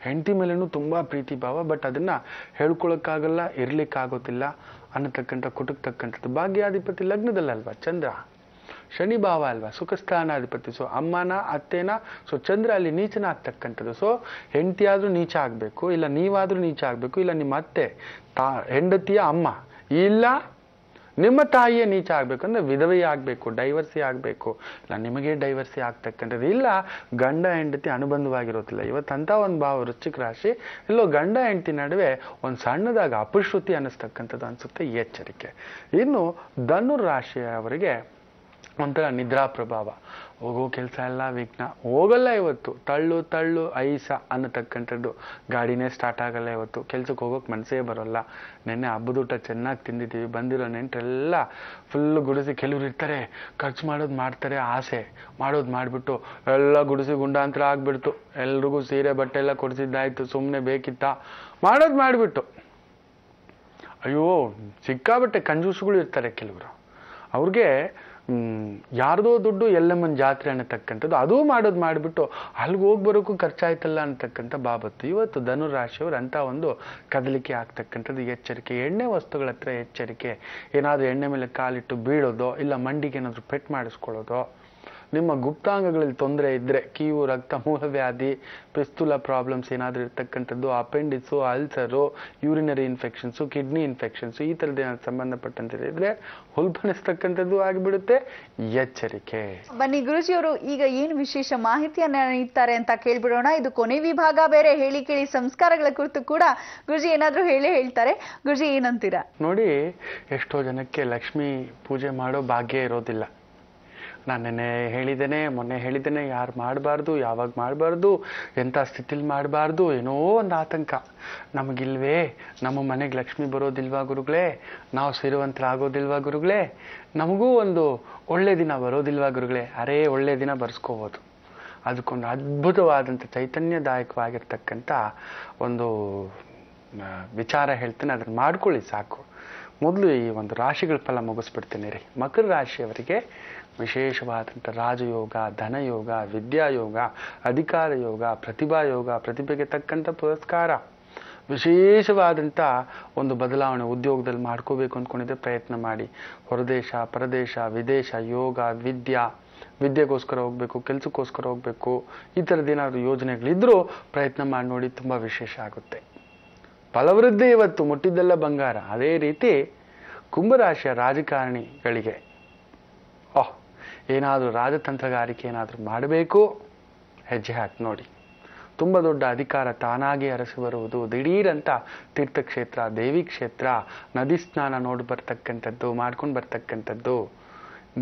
ಹೆಂಡತಿ ಮೇಲೇನೂ ತುಂಬ ಪ್ರೀತಿ ಭಾವ, ಬಟ್ ಅದನ್ನು ಹೇಳ್ಕೊಳಕ್ಕಾಗಲ್ಲ, ಇರ್ಲಿಕ್ಕಾಗೋದಿಲ್ಲ ಅನ್ನತಕ್ಕಂಥ ಕುಟುಕ್ತಕ್ಕಂಥದ್ದು. ಭಾಗ್ಯಾಧಿಪತಿ ಲಗ್ನದಲ್ಲಲ್ವಾ ಚಂದ್ರ, ಶನಿ ಭಾವ ಅಲ್ವಾ, ಸುಖಸ್ಥಾನಾಧಿಪತಿ. ಸೊ ಅಮ್ಮನ ಅತ್ತೆನ, ಸೊ ಚಂದ್ರ ಅಲ್ಲಿ ನೀಚನ ಆಗ್ತಕ್ಕಂಥದ್ದು. ಸೊ ಹೆಂಡತಿ ಆದ್ರೂ ನೀಚ ಆಗ್ಬೇಕು, ಇಲ್ಲ ನೀವಾದ್ರೂ ನೀಚ ಆಗ್ಬೇಕು, ಇಲ್ಲ ನಿಮ್ಮ ಅತ್ತೆ ಹೆಂಡತಿಯ ಅಮ್ಮ, ಇಲ್ಲ ನಿಮ್ಮ ತಾಯಿಯೇ ನೀಚ ಆಗ್ಬೇಕು, ಅಂದ್ರೆ ವಿಧವೆ ಆಗ್ಬೇಕು, ಡೈವರ್ಸಿ ಆಗ್ಬೇಕು, ಇಲ್ಲ ನಿಮಗೆ ಡೈವರ್ಸಿ ಆಗ್ತಕ್ಕಂಥದ್ದು, ಇಲ್ಲ ಗಂಡ ಹೆಂಡತಿ ಅನುಬಂಧವಾಗಿರೋದಿಲ್ಲ. ಇವತ್ತಂತ ಒಂದು ಭಾವ ವೃಶ್ಚಿಕ ರಾಶಿ, ಇಲ್ಲೋ ಗಂಡ ಹೆಂಡತಿ ನಡುವೆ ಒಂದು ಸಣ್ಣದಾಗ ಅಪಶ್ರುತಿ ಅನ್ನಿಸ್ತಕ್ಕಂಥದ್ದು ಅನ್ಸುತ್ತೆ, ಎಚ್ಚರಿಕೆ. ಇನ್ನು ಧನುರ್ ರಾಶಿಯವರಿಗೆ ಒಂಥರ ನಿದ್ರಾ ಪ್ರಭಾವ, ಹೋಗೋ ಕೆಲಸ ಎಲ್ಲ ವಿಘ್ನ, ಹೋಗಲ್ಲ ಇವತ್ತು, ತಳ್ಳು ತಳ್ಳು ಐಸ ಅನ್ನತಕ್ಕಂಥದ್ದು, ಗಾಡಿನೇ ಸ್ಟಾರ್ಟ್ ಆಗಲ್ಲ ಇವತ್ತು, ಕೆಲ್ಸಕ್ಕೆ ಹೋಗೋಕೆ ಮನಸ್ಸೇ ಬರೋಲ್ಲ, ನೆನ್ನೆ ಹಬ್ಬದೂಟ ಚೆನ್ನಾಗಿ ತಿಂದಿದ್ದೀವಿ, ಬಂದಿರೋ ನೆಂಟರೆಲ್ಲ ಫುಲ್ಲು ಗುಡಿಸಿ, ಕೆಲವ್ರು ಇರ್ತಾರೆ ಖರ್ಚು ಮಾಡೋದು ಮಾಡ್ತಾರೆ, ಆಸೆ ಮಾಡೋದು ಮಾಡಿಬಿಟ್ಟು ಎಲ್ಲ ಗುಡಿಸಿ ಗುಂಡಾಂತರ ಆಗ್ಬಿಡ್ತು, ಎಲ್ರಿಗೂ ಸೀರೆ ಬಟ್ಟೆ ಎಲ್ಲ ಕೊಡಿಸಿದ್ದಾಯ್ತು, ಸುಮ್ಮನೆ ಬೇಕಿತ್ತಾ ಮಾಡೋದು ಮಾಡಿಬಿಟ್ಟು, ಅಯ್ಯೋ ಸಿಕ್ಕಾಬಟ್ಟೆ ಕಂಜೂಸುಗಳು ಇರ್ತಾರೆ ಕೆಲವರು, ಅವ್ರಿಗೆ ಯಾರ್ದೋ ದುಡ್ಡು ಎಲ್ಲಮ್ಮನ ಜಾತ್ರೆ ಅನ್ನತಕ್ಕಂಥದ್ದು, ಅದೂ ಮಾಡೋದು ಮಾಡಿಬಿಟ್ಟು ಅಲ್ಲಿಗೆ ಹೋಗಿ ಬರೋಕ್ಕೂ ಖರ್ಚಾಯ್ತಲ್ಲ ಅಂತಕ್ಕಂಥ ಬಾಬತ್ತು. ಇವತ್ತು ಧನುರಾಶಿಯವರು ಅಂತ ಒಂದು ಕದಲಿಕೆ ಆಗ್ತಕ್ಕಂಥದ್ದು, ಎಚ್ಚರಿಕೆ. ಎಣ್ಣೆ ವಸ್ತುಗಳ ಹತ್ರ ಎಚ್ಚರಿಕೆ, ಏನಾದರೂ ಎಣ್ಣೆ ಮೇಲೆ ಕಾಲಿಟ್ಟು ಬೀಳೋದೋ, ಇಲ್ಲ ಮಂಡಿಗೆ ಏನಾದರೂ ಪೆಟ್ ಮಾಡಿಸ್ಕೊಳ್ಳೋದೋ, ನಿಮ್ಮ ಗುಪ್ತಾಂಗಗಳಲ್ಲಿ ತೊಂದರೆ ಇದ್ದರೆ, ಕೀವು, ರಕ್ತ ಮೂಲವ್ಯಾಧಿ, ಪಿಸ್ತುಲ ಪ್ರಾಬ್ಲಮ್ಸ್ ಏನಾದರೂ ಇರ್ತಕ್ಕಂಥದ್ದು, appendix, ulcer, urinary infections, kidney infections, ಈ ಥರದ್ದು ಏನಾದ್ರು ಸಂಬಂಧಪಟ್ಟಂತೆ ಇದ್ರೆ ಹುಲ್ಬಣಿಸ್ತಕ್ಕಂಥದ್ದು ಆಗಿಬಿಡುತ್ತೆ, ಎಚ್ಚರಿಕೆ. ಬನ್ನಿ ಗುರುಜಿಯವರು ಈಗ ಏನು ವಿಶೇಷ ಮಾಹಿತಿಯನ್ನ ನೀಡ್ತಾರೆ ಅಂತ ಕೇಳ್ಬಿಡೋಣ. ಇದು ಕೊನೆ ವಿಭಾಗ ಬೇರೆ, ಹೇಳಿ ಕೇಳಿ ಸಂಸ್ಕಾರಗಳ ಕುರಿತು ಕೂಡ ಗುರುಜಿ ಏನಾದ್ರೂ ಹೇಳ್ತಾರೆ. ಗುರುಜಿ ಏನಂತೀರಾ? ನೋಡಿ, ಎಷ್ಟೋ ಜನಕ್ಕೆ ಲಕ್ಷ್ಮೀ ಪೂಜೆ ಮಾಡೋ ಭಾಗ್ಯ ಇರೋದಿಲ್ಲ. ನಾನು ನೆನ್ನೆ ಹೇಳಿದ್ದೇನೆ, ಮೊನ್ನೆ ಹೇಳಿದ್ದೇನೆ, ಯಾರು ಮಾಡಬಾರ್ದು, ಯಾವಾಗ ಮಾಡಬಾರ್ದು, ಎಂಥ ಸ್ಥಿತಿಲಿ ಮಾಡಬಾರ್ದು, ಏನೋ ಒಂದು ಆತಂಕ. ನಮಗಿಲ್ವೇ, ನಮ್ಮ ಮನೆಗೆ ಲಕ್ಷ್ಮಿ ಬರೋದಿಲ್ವಾ ಗುರುಗಳೇ, ನಾವು ಸಿರಿವಂತರಾಗೋದಿಲ್ವಾ ಗುರುಗಳೇ, ನಮಗೂ ಒಂದು ಒಳ್ಳೆ ದಿನ ಬರೋದಿಲ್ವಾ ಗುರುಗಳೇ. ಅರೇ, ಒಳ್ಳೆ ದಿನ ಬರ್ಸ್ಕೋಬೋದು, ಅದಕ್ಕೊಂದು ಅದ್ಭುತವಾದಂಥ ಚೈತನ್ಯದಾಯಕವಾಗಿರ್ತಕ್ಕಂಥ ಒಂದು ವಿಚಾರ ಹೇಳ್ತೇನೆ, ಅದನ್ನು ಮಾಡ್ಕೊಳ್ಳಿ ಸಾಕು. ಮೊದಲು ಈ ಒಂದು ರಾಶಿಗಳ ಫಲ ಮುಗಿಸ್ಬಿಡ್ತೀನಿ ರೀ. ಮಕರ ರಾಶಿಯವರಿಗೆ ವಿಶೇಷವಾದಂಥ ರಾಜಯೋಗ, ಧನಯೋಗ, ವಿದ್ಯಾಯೋಗ, ಅಧಿಕಾರ ಯೋಗ, ಪ್ರತಿಭಾ ಯೋಗ, ಪ್ರತಿಭೆಗೆ ತಕ್ಕಂಥ ಪುರಸ್ಕಾರ, ವಿಶೇಷವಾದಂಥ ಒಂದು ಬದಲಾವಣೆ ಉದ್ಯೋಗದಲ್ಲಿ ಮಾಡ್ಕೋಬೇಕು ಅಂದ್ಕೊಂಡಿದ್ದೆ ಪ್ರಯತ್ನ ಮಾಡಿ. ಹೊರದೇಶ, ಪರದೇಶ, ವಿದೇಶ, ಯೋಗ, ವಿದ್ಯೆಗೋಸ್ಕರ ಹೋಗಬೇಕು, ಕೆಲಸಕ್ಕೋಸ್ಕರ ಹೋಗಬೇಕು, ಈ ಥರದ್ದೇನಾದರೂ ಯೋಜನೆಗಳಿದ್ದರೂ ಪ್ರಯತ್ನ ಮಾಡಿ ನೋಡಿ, ತುಂಬ ವಿಶೇಷ ಆಗುತ್ತೆ. ಫಲವೃದ್ಧಿ ಇವತ್ತು ಮುಟ್ಟಿದ್ದೆಲ್ಲ ಬಂಗಾರ. ಅದೇ ರೀತಿ ಕುಂಭರಾಶಿಯ ರಾಜಕಾರಣಿಗಳಿಗೆ ಏನಾದರೂ ರಾಜತಂತ್ರಗಾರಿಕೆ ಏನಾದರೂ ಮಾಡಬೇಕು, ಹೆಜ್ಜೆ ಹಾಕಿ ನೋಡಿ. ತುಂಬ ದೊಡ್ಡ ಅಧಿಕಾರ ತಾನಾಗಿ ಅರಸಿ ಬರುವುದು, ದಿಢೀರಂತ ತೀರ್ಥಕ್ಷೇತ್ರ, ದೇವಿ ಕ್ಷೇತ್ರ, ನದಿ ಸ್ನಾನ ನೋಡಿ ಬರ್ತಕ್ಕಂಥದ್ದು, ಮಾಡ್ಕೊಂಡು ಬರ್ತಕ್ಕಂಥದ್ದು,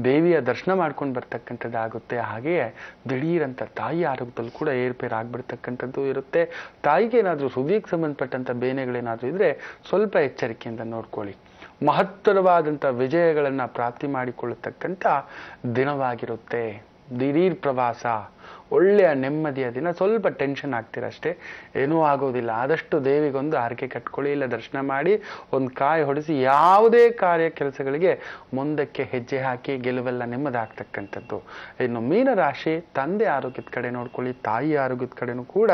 ದೇವಿಯ ದರ್ಶನ ಮಾಡ್ಕೊಂಡು ಬರ್ತಕ್ಕಂಥದ್ದು ಆಗುತ್ತೆ. ಹಾಗೆಯೇ ದಿಢೀರಂತ ತಾಯಿ ಆರೋಗ್ಯದಲ್ಲಿ ಕೂಡ ಏರ್ಪೇರು ಆಗ್ಬಿಡ್ತಕ್ಕಂಥದ್ದು ಇರುತ್ತೆ. ತಾಯಿಗೆ ಏನಾದರೂ ಹೃದಯಕ್ಕೆ ಸಂಬಂಧಪಟ್ಟಂಥ ಬೇನೆಗಳೇನಾದರೂ ಇದ್ದರೆ ಸ್ವಲ್ಪ ಎಚ್ಚರಿಕೆಯಿಂದ ನೋಡ್ಕೊಳ್ಳಿ. ಮಹತ್ತರವಾದಂಥ ವಿಜಯಗಳನ್ನು ಪ್ರಾಪ್ತಿ ಮಾಡಿಕೊಳ್ಳತಕ್ಕಂಥ ದಿನವಾಗಿರುತ್ತೆ. ದಿಢೀರ್ ಪ್ರವಾಸ, ಒಳ್ಳೆಯ ನೆಮ್ಮದಿಯ ದಿನ. ಸ್ವಲ್ಪ ಟೆನ್ಷನ್ ಆಗ್ತೀರಷ್ಟೇ, ಏನೂ ಆಗೋದಿಲ್ಲ. ಆದಷ್ಟು ದೇವಿಗೊಂದು ಹರಕೆ ಕಟ್ಕೊಳ್ಳಿ, ಇಲ್ಲ ದರ್ಶನ ಮಾಡಿ ಒಂದು ಕಾಯಿ ಹೊಡೆಸಿ ಯಾವುದೇ ಕಾರ್ಯ ಕೆಲಸಗಳಿಗೆ ಮುಂದಕ್ಕೆ ಹೆಜ್ಜೆ ಹಾಕಿ ಗೆಲುವೆಲ್ಲ ನೆಮ್ಮದಾಗ್ತಕ್ಕಂಥದ್ದು. ಇನ್ನು ಮೀನರಾಶಿ, ತಂದೆ ಆರೋಗ್ಯದ ಕಡೆ ನೋಡ್ಕೊಳ್ಳಿ, ತಾಯಿ ಆರೋಗ್ಯದ ಕಡೆನೂ ಕೂಡ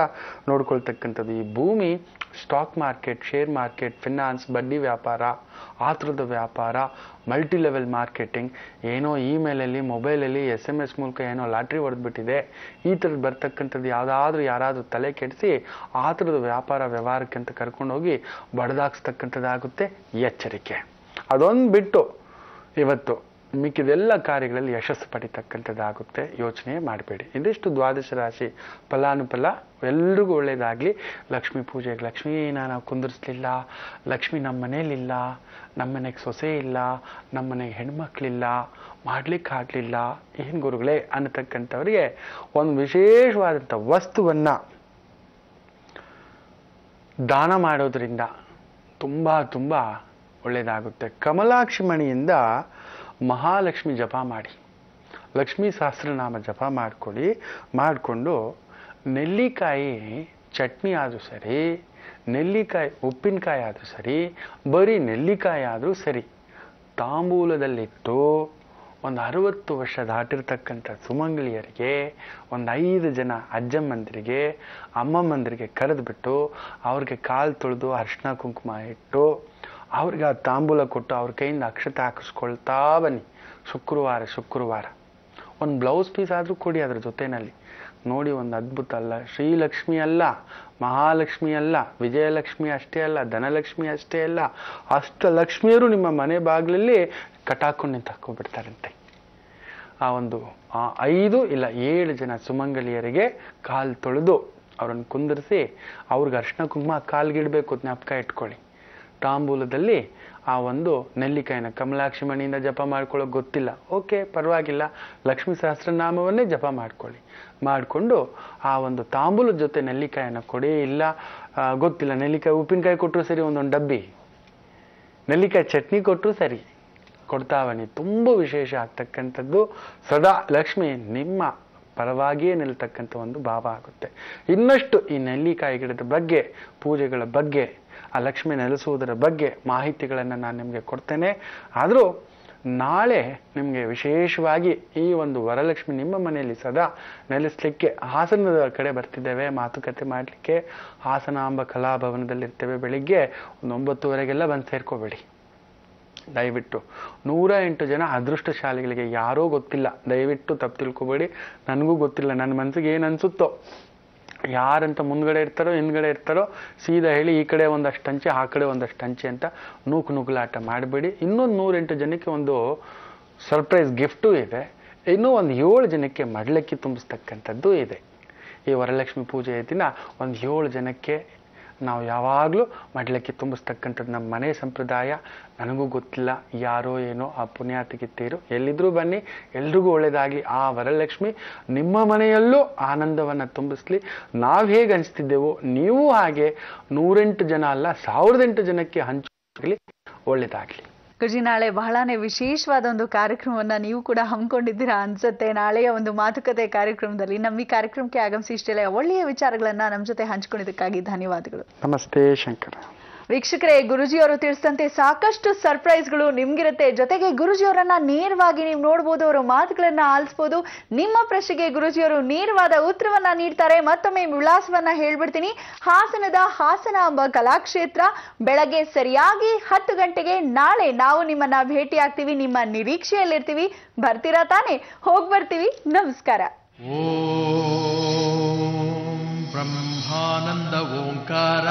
ನೋಡ್ಕೊಳ್ತಕ್ಕಂಥದ್ದು. ಈ ಭೂಮಿ, stock market, share market, finance, ಬಡ್ಡಿ ವ್ಯಾಪಾರ, ಆತುರದ ವ್ಯಾಪಾರ, ಮಲ್ಟಿ ಲೆವೆಲ್ ಮಾರ್ಕೆಟಿಂಗ್, ಏನೋ ಇಮೇಲಲ್ಲಿ, ಮೊಬೈಲಲ್ಲಿ, SMS ಮೂಲಕ ಏನೋ ಲಾಟ್ರಿ ಹೊಡೆದ್ಬಿಟ್ಟಿದೆ, ಈ ಥರದ್ದು ಬರ್ತಕ್ಕಂಥದ್ದು ಯಾರಾದರೂ ತಲೆ ಕೆಡಿಸಿ ಆ ಥರದ ವ್ಯಾಪಾರ ವ್ಯವಹಾರಕ್ಕೆ ಅಂತ ಕರ್ಕೊಂಡೋಗಿ ಬಡದಾಕ್ಸ್ತಕ್ಕಂಥದ್ದಾಗುತ್ತೆ, ಎಚ್ಚರಿಕೆ. ಅದೊಂದು ಬಿಟ್ಟು ಇವತ್ತು ಮಿಕ್ಕಿದೆಲ್ಲ ಕಾರ್ಯಗಳಲ್ಲಿ ಯಶಸ್ಸು ಪಡಿತಕ್ಕಂಥದ್ದಾಗುತ್ತೆ, ಯೋಚನೆ ಮಾಡಬೇಡಿ. ಇದಿಷ್ಟು ದ್ವಾದಶ ರಾಶಿ ಫಲಾನುಫಲ. ಎಲ್ರಿಗೂ ಒಳ್ಳೇದಾಗಲಿ. ಲಕ್ಷ್ಮೀ ಪೂಜೆಗೆ ಲಕ್ಷ್ಮೀನ ನಾವು ಕುಂದಿರಿಸ್ಲಿಲ್ಲ, ಲಕ್ಷ್ಮಿ ನಮ್ಮ ಮನೇಲಿಲ್ಲ, ನಮ್ಮ ಮನೆಗೆ ಸೊಸೆ ಇಲ್ಲ, ನಮ್ಮ ಮನೆಗೆ ಹೆಣ್ಮಕ್ಳಿಲ್ಲ, ಮಾಡ್ಲಿಕ್ಕೆ ಆಗಲಿಲ್ಲ, ಏನು ಗುರುಗಳೇ ಅನ್ನತಕ್ಕಂಥವ್ರಿಗೆ ಒಂದು ವಿಶೇಷವಾದಂಥ ವಸ್ತುವನ್ನು ದಾನ ಮಾಡೋದ್ರಿಂದ ತುಂಬ ತುಂಬ ಒಳ್ಳೆಯದಾಗುತ್ತೆ. ಕಮಲಾಕ್ಷಿ ಮಣಿಯಿಂದ ಮಹಾಲಕ್ಷ್ಮಿ ಜಪ ಮಾಡಿ. ಲಕ್ಷ್ಮೀ ಸಹಸ್ರನಾಮ ಜಪ ಮಾಡ್ಕೊಳ್ಳಿ. ಮಾಡಿಕೊಂಡು ನೆಲ್ಲಿಕಾಯಿ ಚಟ್ನಿ ಆದರೂ ಸರಿ, ನೆಲ್ಲಿಕಾಯಿ ಉಪ್ಪಿನಕಾಯಿ ಆದರೂ ಸರಿ, ಬರೀ ನೆಲ್ಲಿಕಾಯಿ ಆದರೂ ಸರಿ, ತಾಂಬೂಲದಲ್ಲಿಟ್ಟು ಒಂದು 60 ವರ್ಷ ದಾಟಿರ್ತಕ್ಕಂಥ ಸುಮಂಗಲಿಯರಿಗೆ, ಒಂದು 5 ಜನ ಅಜ್ಜಮ್ಮಂದಿರಿಗೆ, ಅಮ್ಮಮ್ಮಂದಿರಿಗೆ ಕರೆದುಬಿಟ್ಟು ಅವ್ರಿಗೆ ಕಾಲು ತೊಳೆದು ಅರಿಶಿನ ಕುಂಕುಮ ಇಟ್ಟು ಅವ್ರಿಗೆ ಆ ತಾಂಬೂಲ ಕೊಟ್ಟು ಅವ್ರ ಕೈಯಿಂದ ಅಕ್ಷತೆ ಹಾಕಿಸ್ಕೊಳ್ತಾ ಬನ್ನಿ. ಶುಕ್ರವಾರ ಒಂದು ಬ್ಲೌಸ್ ಪೀಸ್ ಆದರೂ ಕೊಡಿ ಅದ್ರ ಜೊತೆಯಲ್ಲಿ. ನೋಡಿ, ಒಂದು ಅದ್ಭುತ ಅಲ್ಲ? ಶ್ರೀಲಕ್ಷ್ಮಿ ಅಲ್ಲ, ಮಹಾಲಕ್ಷ್ಮಿ ಅಲ್ಲ, ವಿಜಯಲಕ್ಷ್ಮಿ ಅಷ್ಟೇ ಅಲ್ಲ, ಧನಲಕ್ಷ್ಮಿ ಅಷ್ಟೇ ಅಲ್ಲ, ಅಷ್ಟಲಕ್ಷ್ಮಿಯರು ನಿಮ್ಮ ಮನೆ ಬಾಗಿಲಲ್ಲಿ ಕಟಾಕೊಂಡು ನಿಂತು ಹಾಕೋಬಿಡ್ತಾರಂತೆ. ಆ 5 ಇಲ್ಲ 7 ಜನ ಸುಮಂಗಲಿಯರಿಗೆ ಕಾಲು ತೊಳೆದು ಅವ್ರನ್ನ ಕುಂದಿರಿಸಿ ಅವ್ರಿಗೆ ಅರಿಶಿನ ಕುಂಕುಮ ಕಾಲ್ಗಿಡ್ಬೇಕು, ಜ್ಞಾಪಕ ಇಟ್ಕೊಳ್ಳಿ. ತಾಂಬೂಲದಲ್ಲಿ ಆ ಒಂದು ನೆಲ್ಲಿಕಾಯಿನ ಕಮಲಾಕ್ಷಿ ಮಣಿಯಿಂದ ಜಪ ಮಾಡ್ಕೊಳ್ಳೋಕೆ ಗೊತ್ತಿಲ್ಲ, ಓಕೆ ಪರವಾಗಿಲ್ಲ, ಲಕ್ಷ್ಮೀ ಸಹಸ್ರನಾಮವನ್ನೇ ಜಪ ಮಾಡ್ಕೊಳ್ಳಿ. ಮಾಡಿಕೊಂಡು ಆ ಒಂದು ತಾಂಬೂಲದ ಜೊತೆ ನೆಲ್ಲಿಕಾಯಿನ ಕೊಡಿ. ಇಲ್ಲ ಗೊತ್ತಿಲ್ಲ, ನೆಲ್ಲಿಕಾಯಿ ಉಪ್ಪಿನಕಾಯಿ ಕೊಟ್ಟರು ಸರಿ, ಒಂದೊಂದು ಡಬ್ಬಿ ನೆಲ್ಲಿಕಾಯಿ ಚಟ್ನಿ ಕೊಟ್ಟರು ಸರಿ, ಕೊಡ್ತಾ ಬನ್ನಿ. ತುಂಬ ವಿಶೇಷ ಆಗ್ತಕ್ಕಂಥದ್ದು. ಸದಾ ಲಕ್ಷ್ಮಿ ನಿಮ್ಮ ಪರವಾಗಿಯೇ ನಿಲ್ತಕ್ಕಂಥ ಒಂದು ಭಾವ ಆಗುತ್ತೆ. ಇನ್ನಷ್ಟು ಈ ನೆಲ್ಲಿಕಾಯಿ ಗಿಡದ ಬಗ್ಗೆ, ಪೂಜೆಗಳ ಬಗ್ಗೆ, ಆ ಲಕ್ಷ್ಮಿ ನೆಲೆಸುವುದರ ಬಗ್ಗೆ ಮಾಹಿತಿಗಳನ್ನು ನಾನು ನಿಮಗೆ ಕೊಡ್ತೇನೆ. ಆದರೂ ನಾಳೆ ನಿಮಗೆ ವಿಶೇಷವಾಗಿ ಈ ಒಂದು ವರಲಕ್ಷ್ಮಿ ನಿಮ್ಮ ಮನೆಯಲ್ಲಿ ಸದಾ ನೆಲೆಸಲಿಕ್ಕೆ ಹಾಸನದ ಕಡೆ ಬರ್ತಿದ್ದೇವೆ ಮಾತುಕತೆ ಮಾಡಲಿಕ್ಕೆ. ಹಾಸನಾಂಬ ಕಲಾಭವನದಲ್ಲಿರ್ತೇವೆ. ಬೆಳಿಗ್ಗೆ 9:30 ಬಂದು ಸೇರ್ಕೋಬೇಡಿ ದಯವಿಟ್ಟು. 108 ಜನ ಅದೃಷ್ಟಶಾಲಿಗಳಿಗೆ, ಯಾರೋ ಗೊತ್ತಿಲ್ಲ, ದಯವಿಟ್ಟು ತಪ್ಪು ತಿಳ್ಕೊಬೇಡಿ. ನನಗೂ ಗೊತ್ತಿಲ್ಲ, ನನ್ನ ಮನಸ್ಸಿಗೆ ಏನು ಅನಿಸುತ್ತೋ, ಯಾರಂತ ಮುಂದ್ಗಡೆ ಇರ್ತಾರೋ ಹಿಂದ್ಗಡೆ ಇರ್ತಾರೋ ಸೀದಾ ಹೇಳಿ, ಈ ಕಡೆ ಒಂದಷ್ಟು ಹಂಚೆ ಆ ಕಡೆ ಒಂದಷ್ಟು ಹಂಚೆ ಅಂತ ನೂಕುಲಾಟ ಮಾಡಬೇಡಿ. ಇನ್ನೊಂದು 108 ಜನಕ್ಕೆ ಒಂದು ಸರ್ಪ್ರೈಸ್ ಗಿಫ್ಟು ಇದೆ. ಇನ್ನೂ ಒಂದು 7 ಜನಕ್ಕೆ ಮಡಲಕ್ಕಿ ತುಂಬಿಸ್ತಕ್ಕಂಥದ್ದು ಇದೆ. ಈ ವರಲಕ್ಷ್ಮಿ ಪೂಜೆಯ ದಿನ ಒಂದು 7 ಜನಕ್ಕೆ ನಾವು ಯಾವಾಗಲೂ ಮಡಲಕ್ಕಿ ತುಂಬಿಸ್ತಕ್ಕಂಥದ್ದು ನಮ್ಮ ಮನೆ ಸಂಪ್ರದಾಯ. ನನಗೂ ಗೊತ್ತಿಲ್ಲ, ಯಾರೋ ಏನೋ ಆ ಪುಣ್ಯಾತಿಗಿತ್ತೀರು, ಎಲ್ಲಿದ್ರೂ ಬನ್ನಿ, ಎಲ್ರಿಗೂ ಒಳ್ಳೆಯದಾಗಲಿ. ಆ ವರಲಕ್ಷ್ಮಿ ನಿಮ್ಮ ಮನೆಯಲ್ಲೂ ಆನಂದವನ್ನು ತುಂಬಿಸ್ಲಿ. ನಾವು ಹೇಗೆ ಹಂಚ್ತಿದ್ದೆವೋ ನೀವು ಹಾಗೆ 108 ಜನ ಅಲ್ಲ 1008 ಜನಕ್ಕೆ ಹಂಚಲಿ, ಒಳ್ಳೆಯದಾಗಲಿ. ಗುರುಜಿ, ನಾಳೆ ಬಹಳನೇ ವಿಶೇಷವಾದ ಒಂದು ಕಾರ್ಯಕ್ರಮವನ್ನ ನೀವು ಕೂಡ ಹಮ್ಮಿಕೊಂಡಿದ್ದೀರಾ ಅನ್ಸುತ್ತೆ. ನಾಳೆಯ ಒಂದು ಮಾತುಕತೆ ಕಾರ್ಯಕ್ರಮದಲ್ಲಿ ನಮ್ಮ ಈ ಕಾರ್ಯಕ್ರಮಕ್ಕೆ ಆಗಮಿಸಿ ಇಷ್ಟೆಲ್ಲ ಒಳ್ಳೆಯ ವಿಚಾರಗಳನ್ನ ನಮ್ಮ ಜೊತೆ ಹಂಚಿಕೊಂಡಿದ್ದಕ್ಕಾಗಿ ಧನ್ಯವಾದಗಳು. ನಮಸ್ತೆ ಶಂಕರ. ವೀಕ್ಷಕರೇ, ಗುರುಜಿಯವರು ತಿಳಿಸಿದಂತೆ ಸಾಕಷ್ಟು ಸರ್ಪ್ರೈಸ್ಗಳು ನಿಮ್ಗಿರುತ್ತೆ. ಜೊತೆಗೆ ಗುರುಜಿಯವರನ್ನ ನೇರವಾಗಿ ನೀವು ನೋಡ್ಬೋದು, ಅವರ ಮಾತುಗಳನ್ನ ಆಲಿಸಬಹುದು. ನಿಮ್ಮ ಪ್ರಶ್ನೆಗೆ ಗುರುಜಿಯವರು ನೇರವಾದ ಉತ್ತರವನ್ನ ನೀಡ್ತಾರೆ. ಮತ್ತೊಮ್ಮೆ ವಿಳಾಸವನ್ನ ಹೇಳ್ಬಿಡ್ತೀನಿ. ಹಾಸನದ ಹಾಸನಾಂಬ ಕಲಾಕ್ಷೇತ್ರ, ಬೆಳಗ್ಗೆ ಸರಿಯಾಗಿ 10 ಗಂಟೆಗೆ ನಾಳೆ ನಾವು ನಿಮ್ಮನ್ನ ಭೇಟಿ ಆಗ್ತೀವಿ. ನಿಮ್ಮ ನಿರೀಕ್ಷೆಯಲ್ಲಿರ್ತೀವಿ. ಬರ್ತೀರಾ ತಾನೆ? ಹೋಗ್ ಬರ್ತೀವಿ. ನಮಸ್ಕಾರ. ಓಂ ಬ್ರಹ್ಮಾನಂದ ಓಂಕಾರ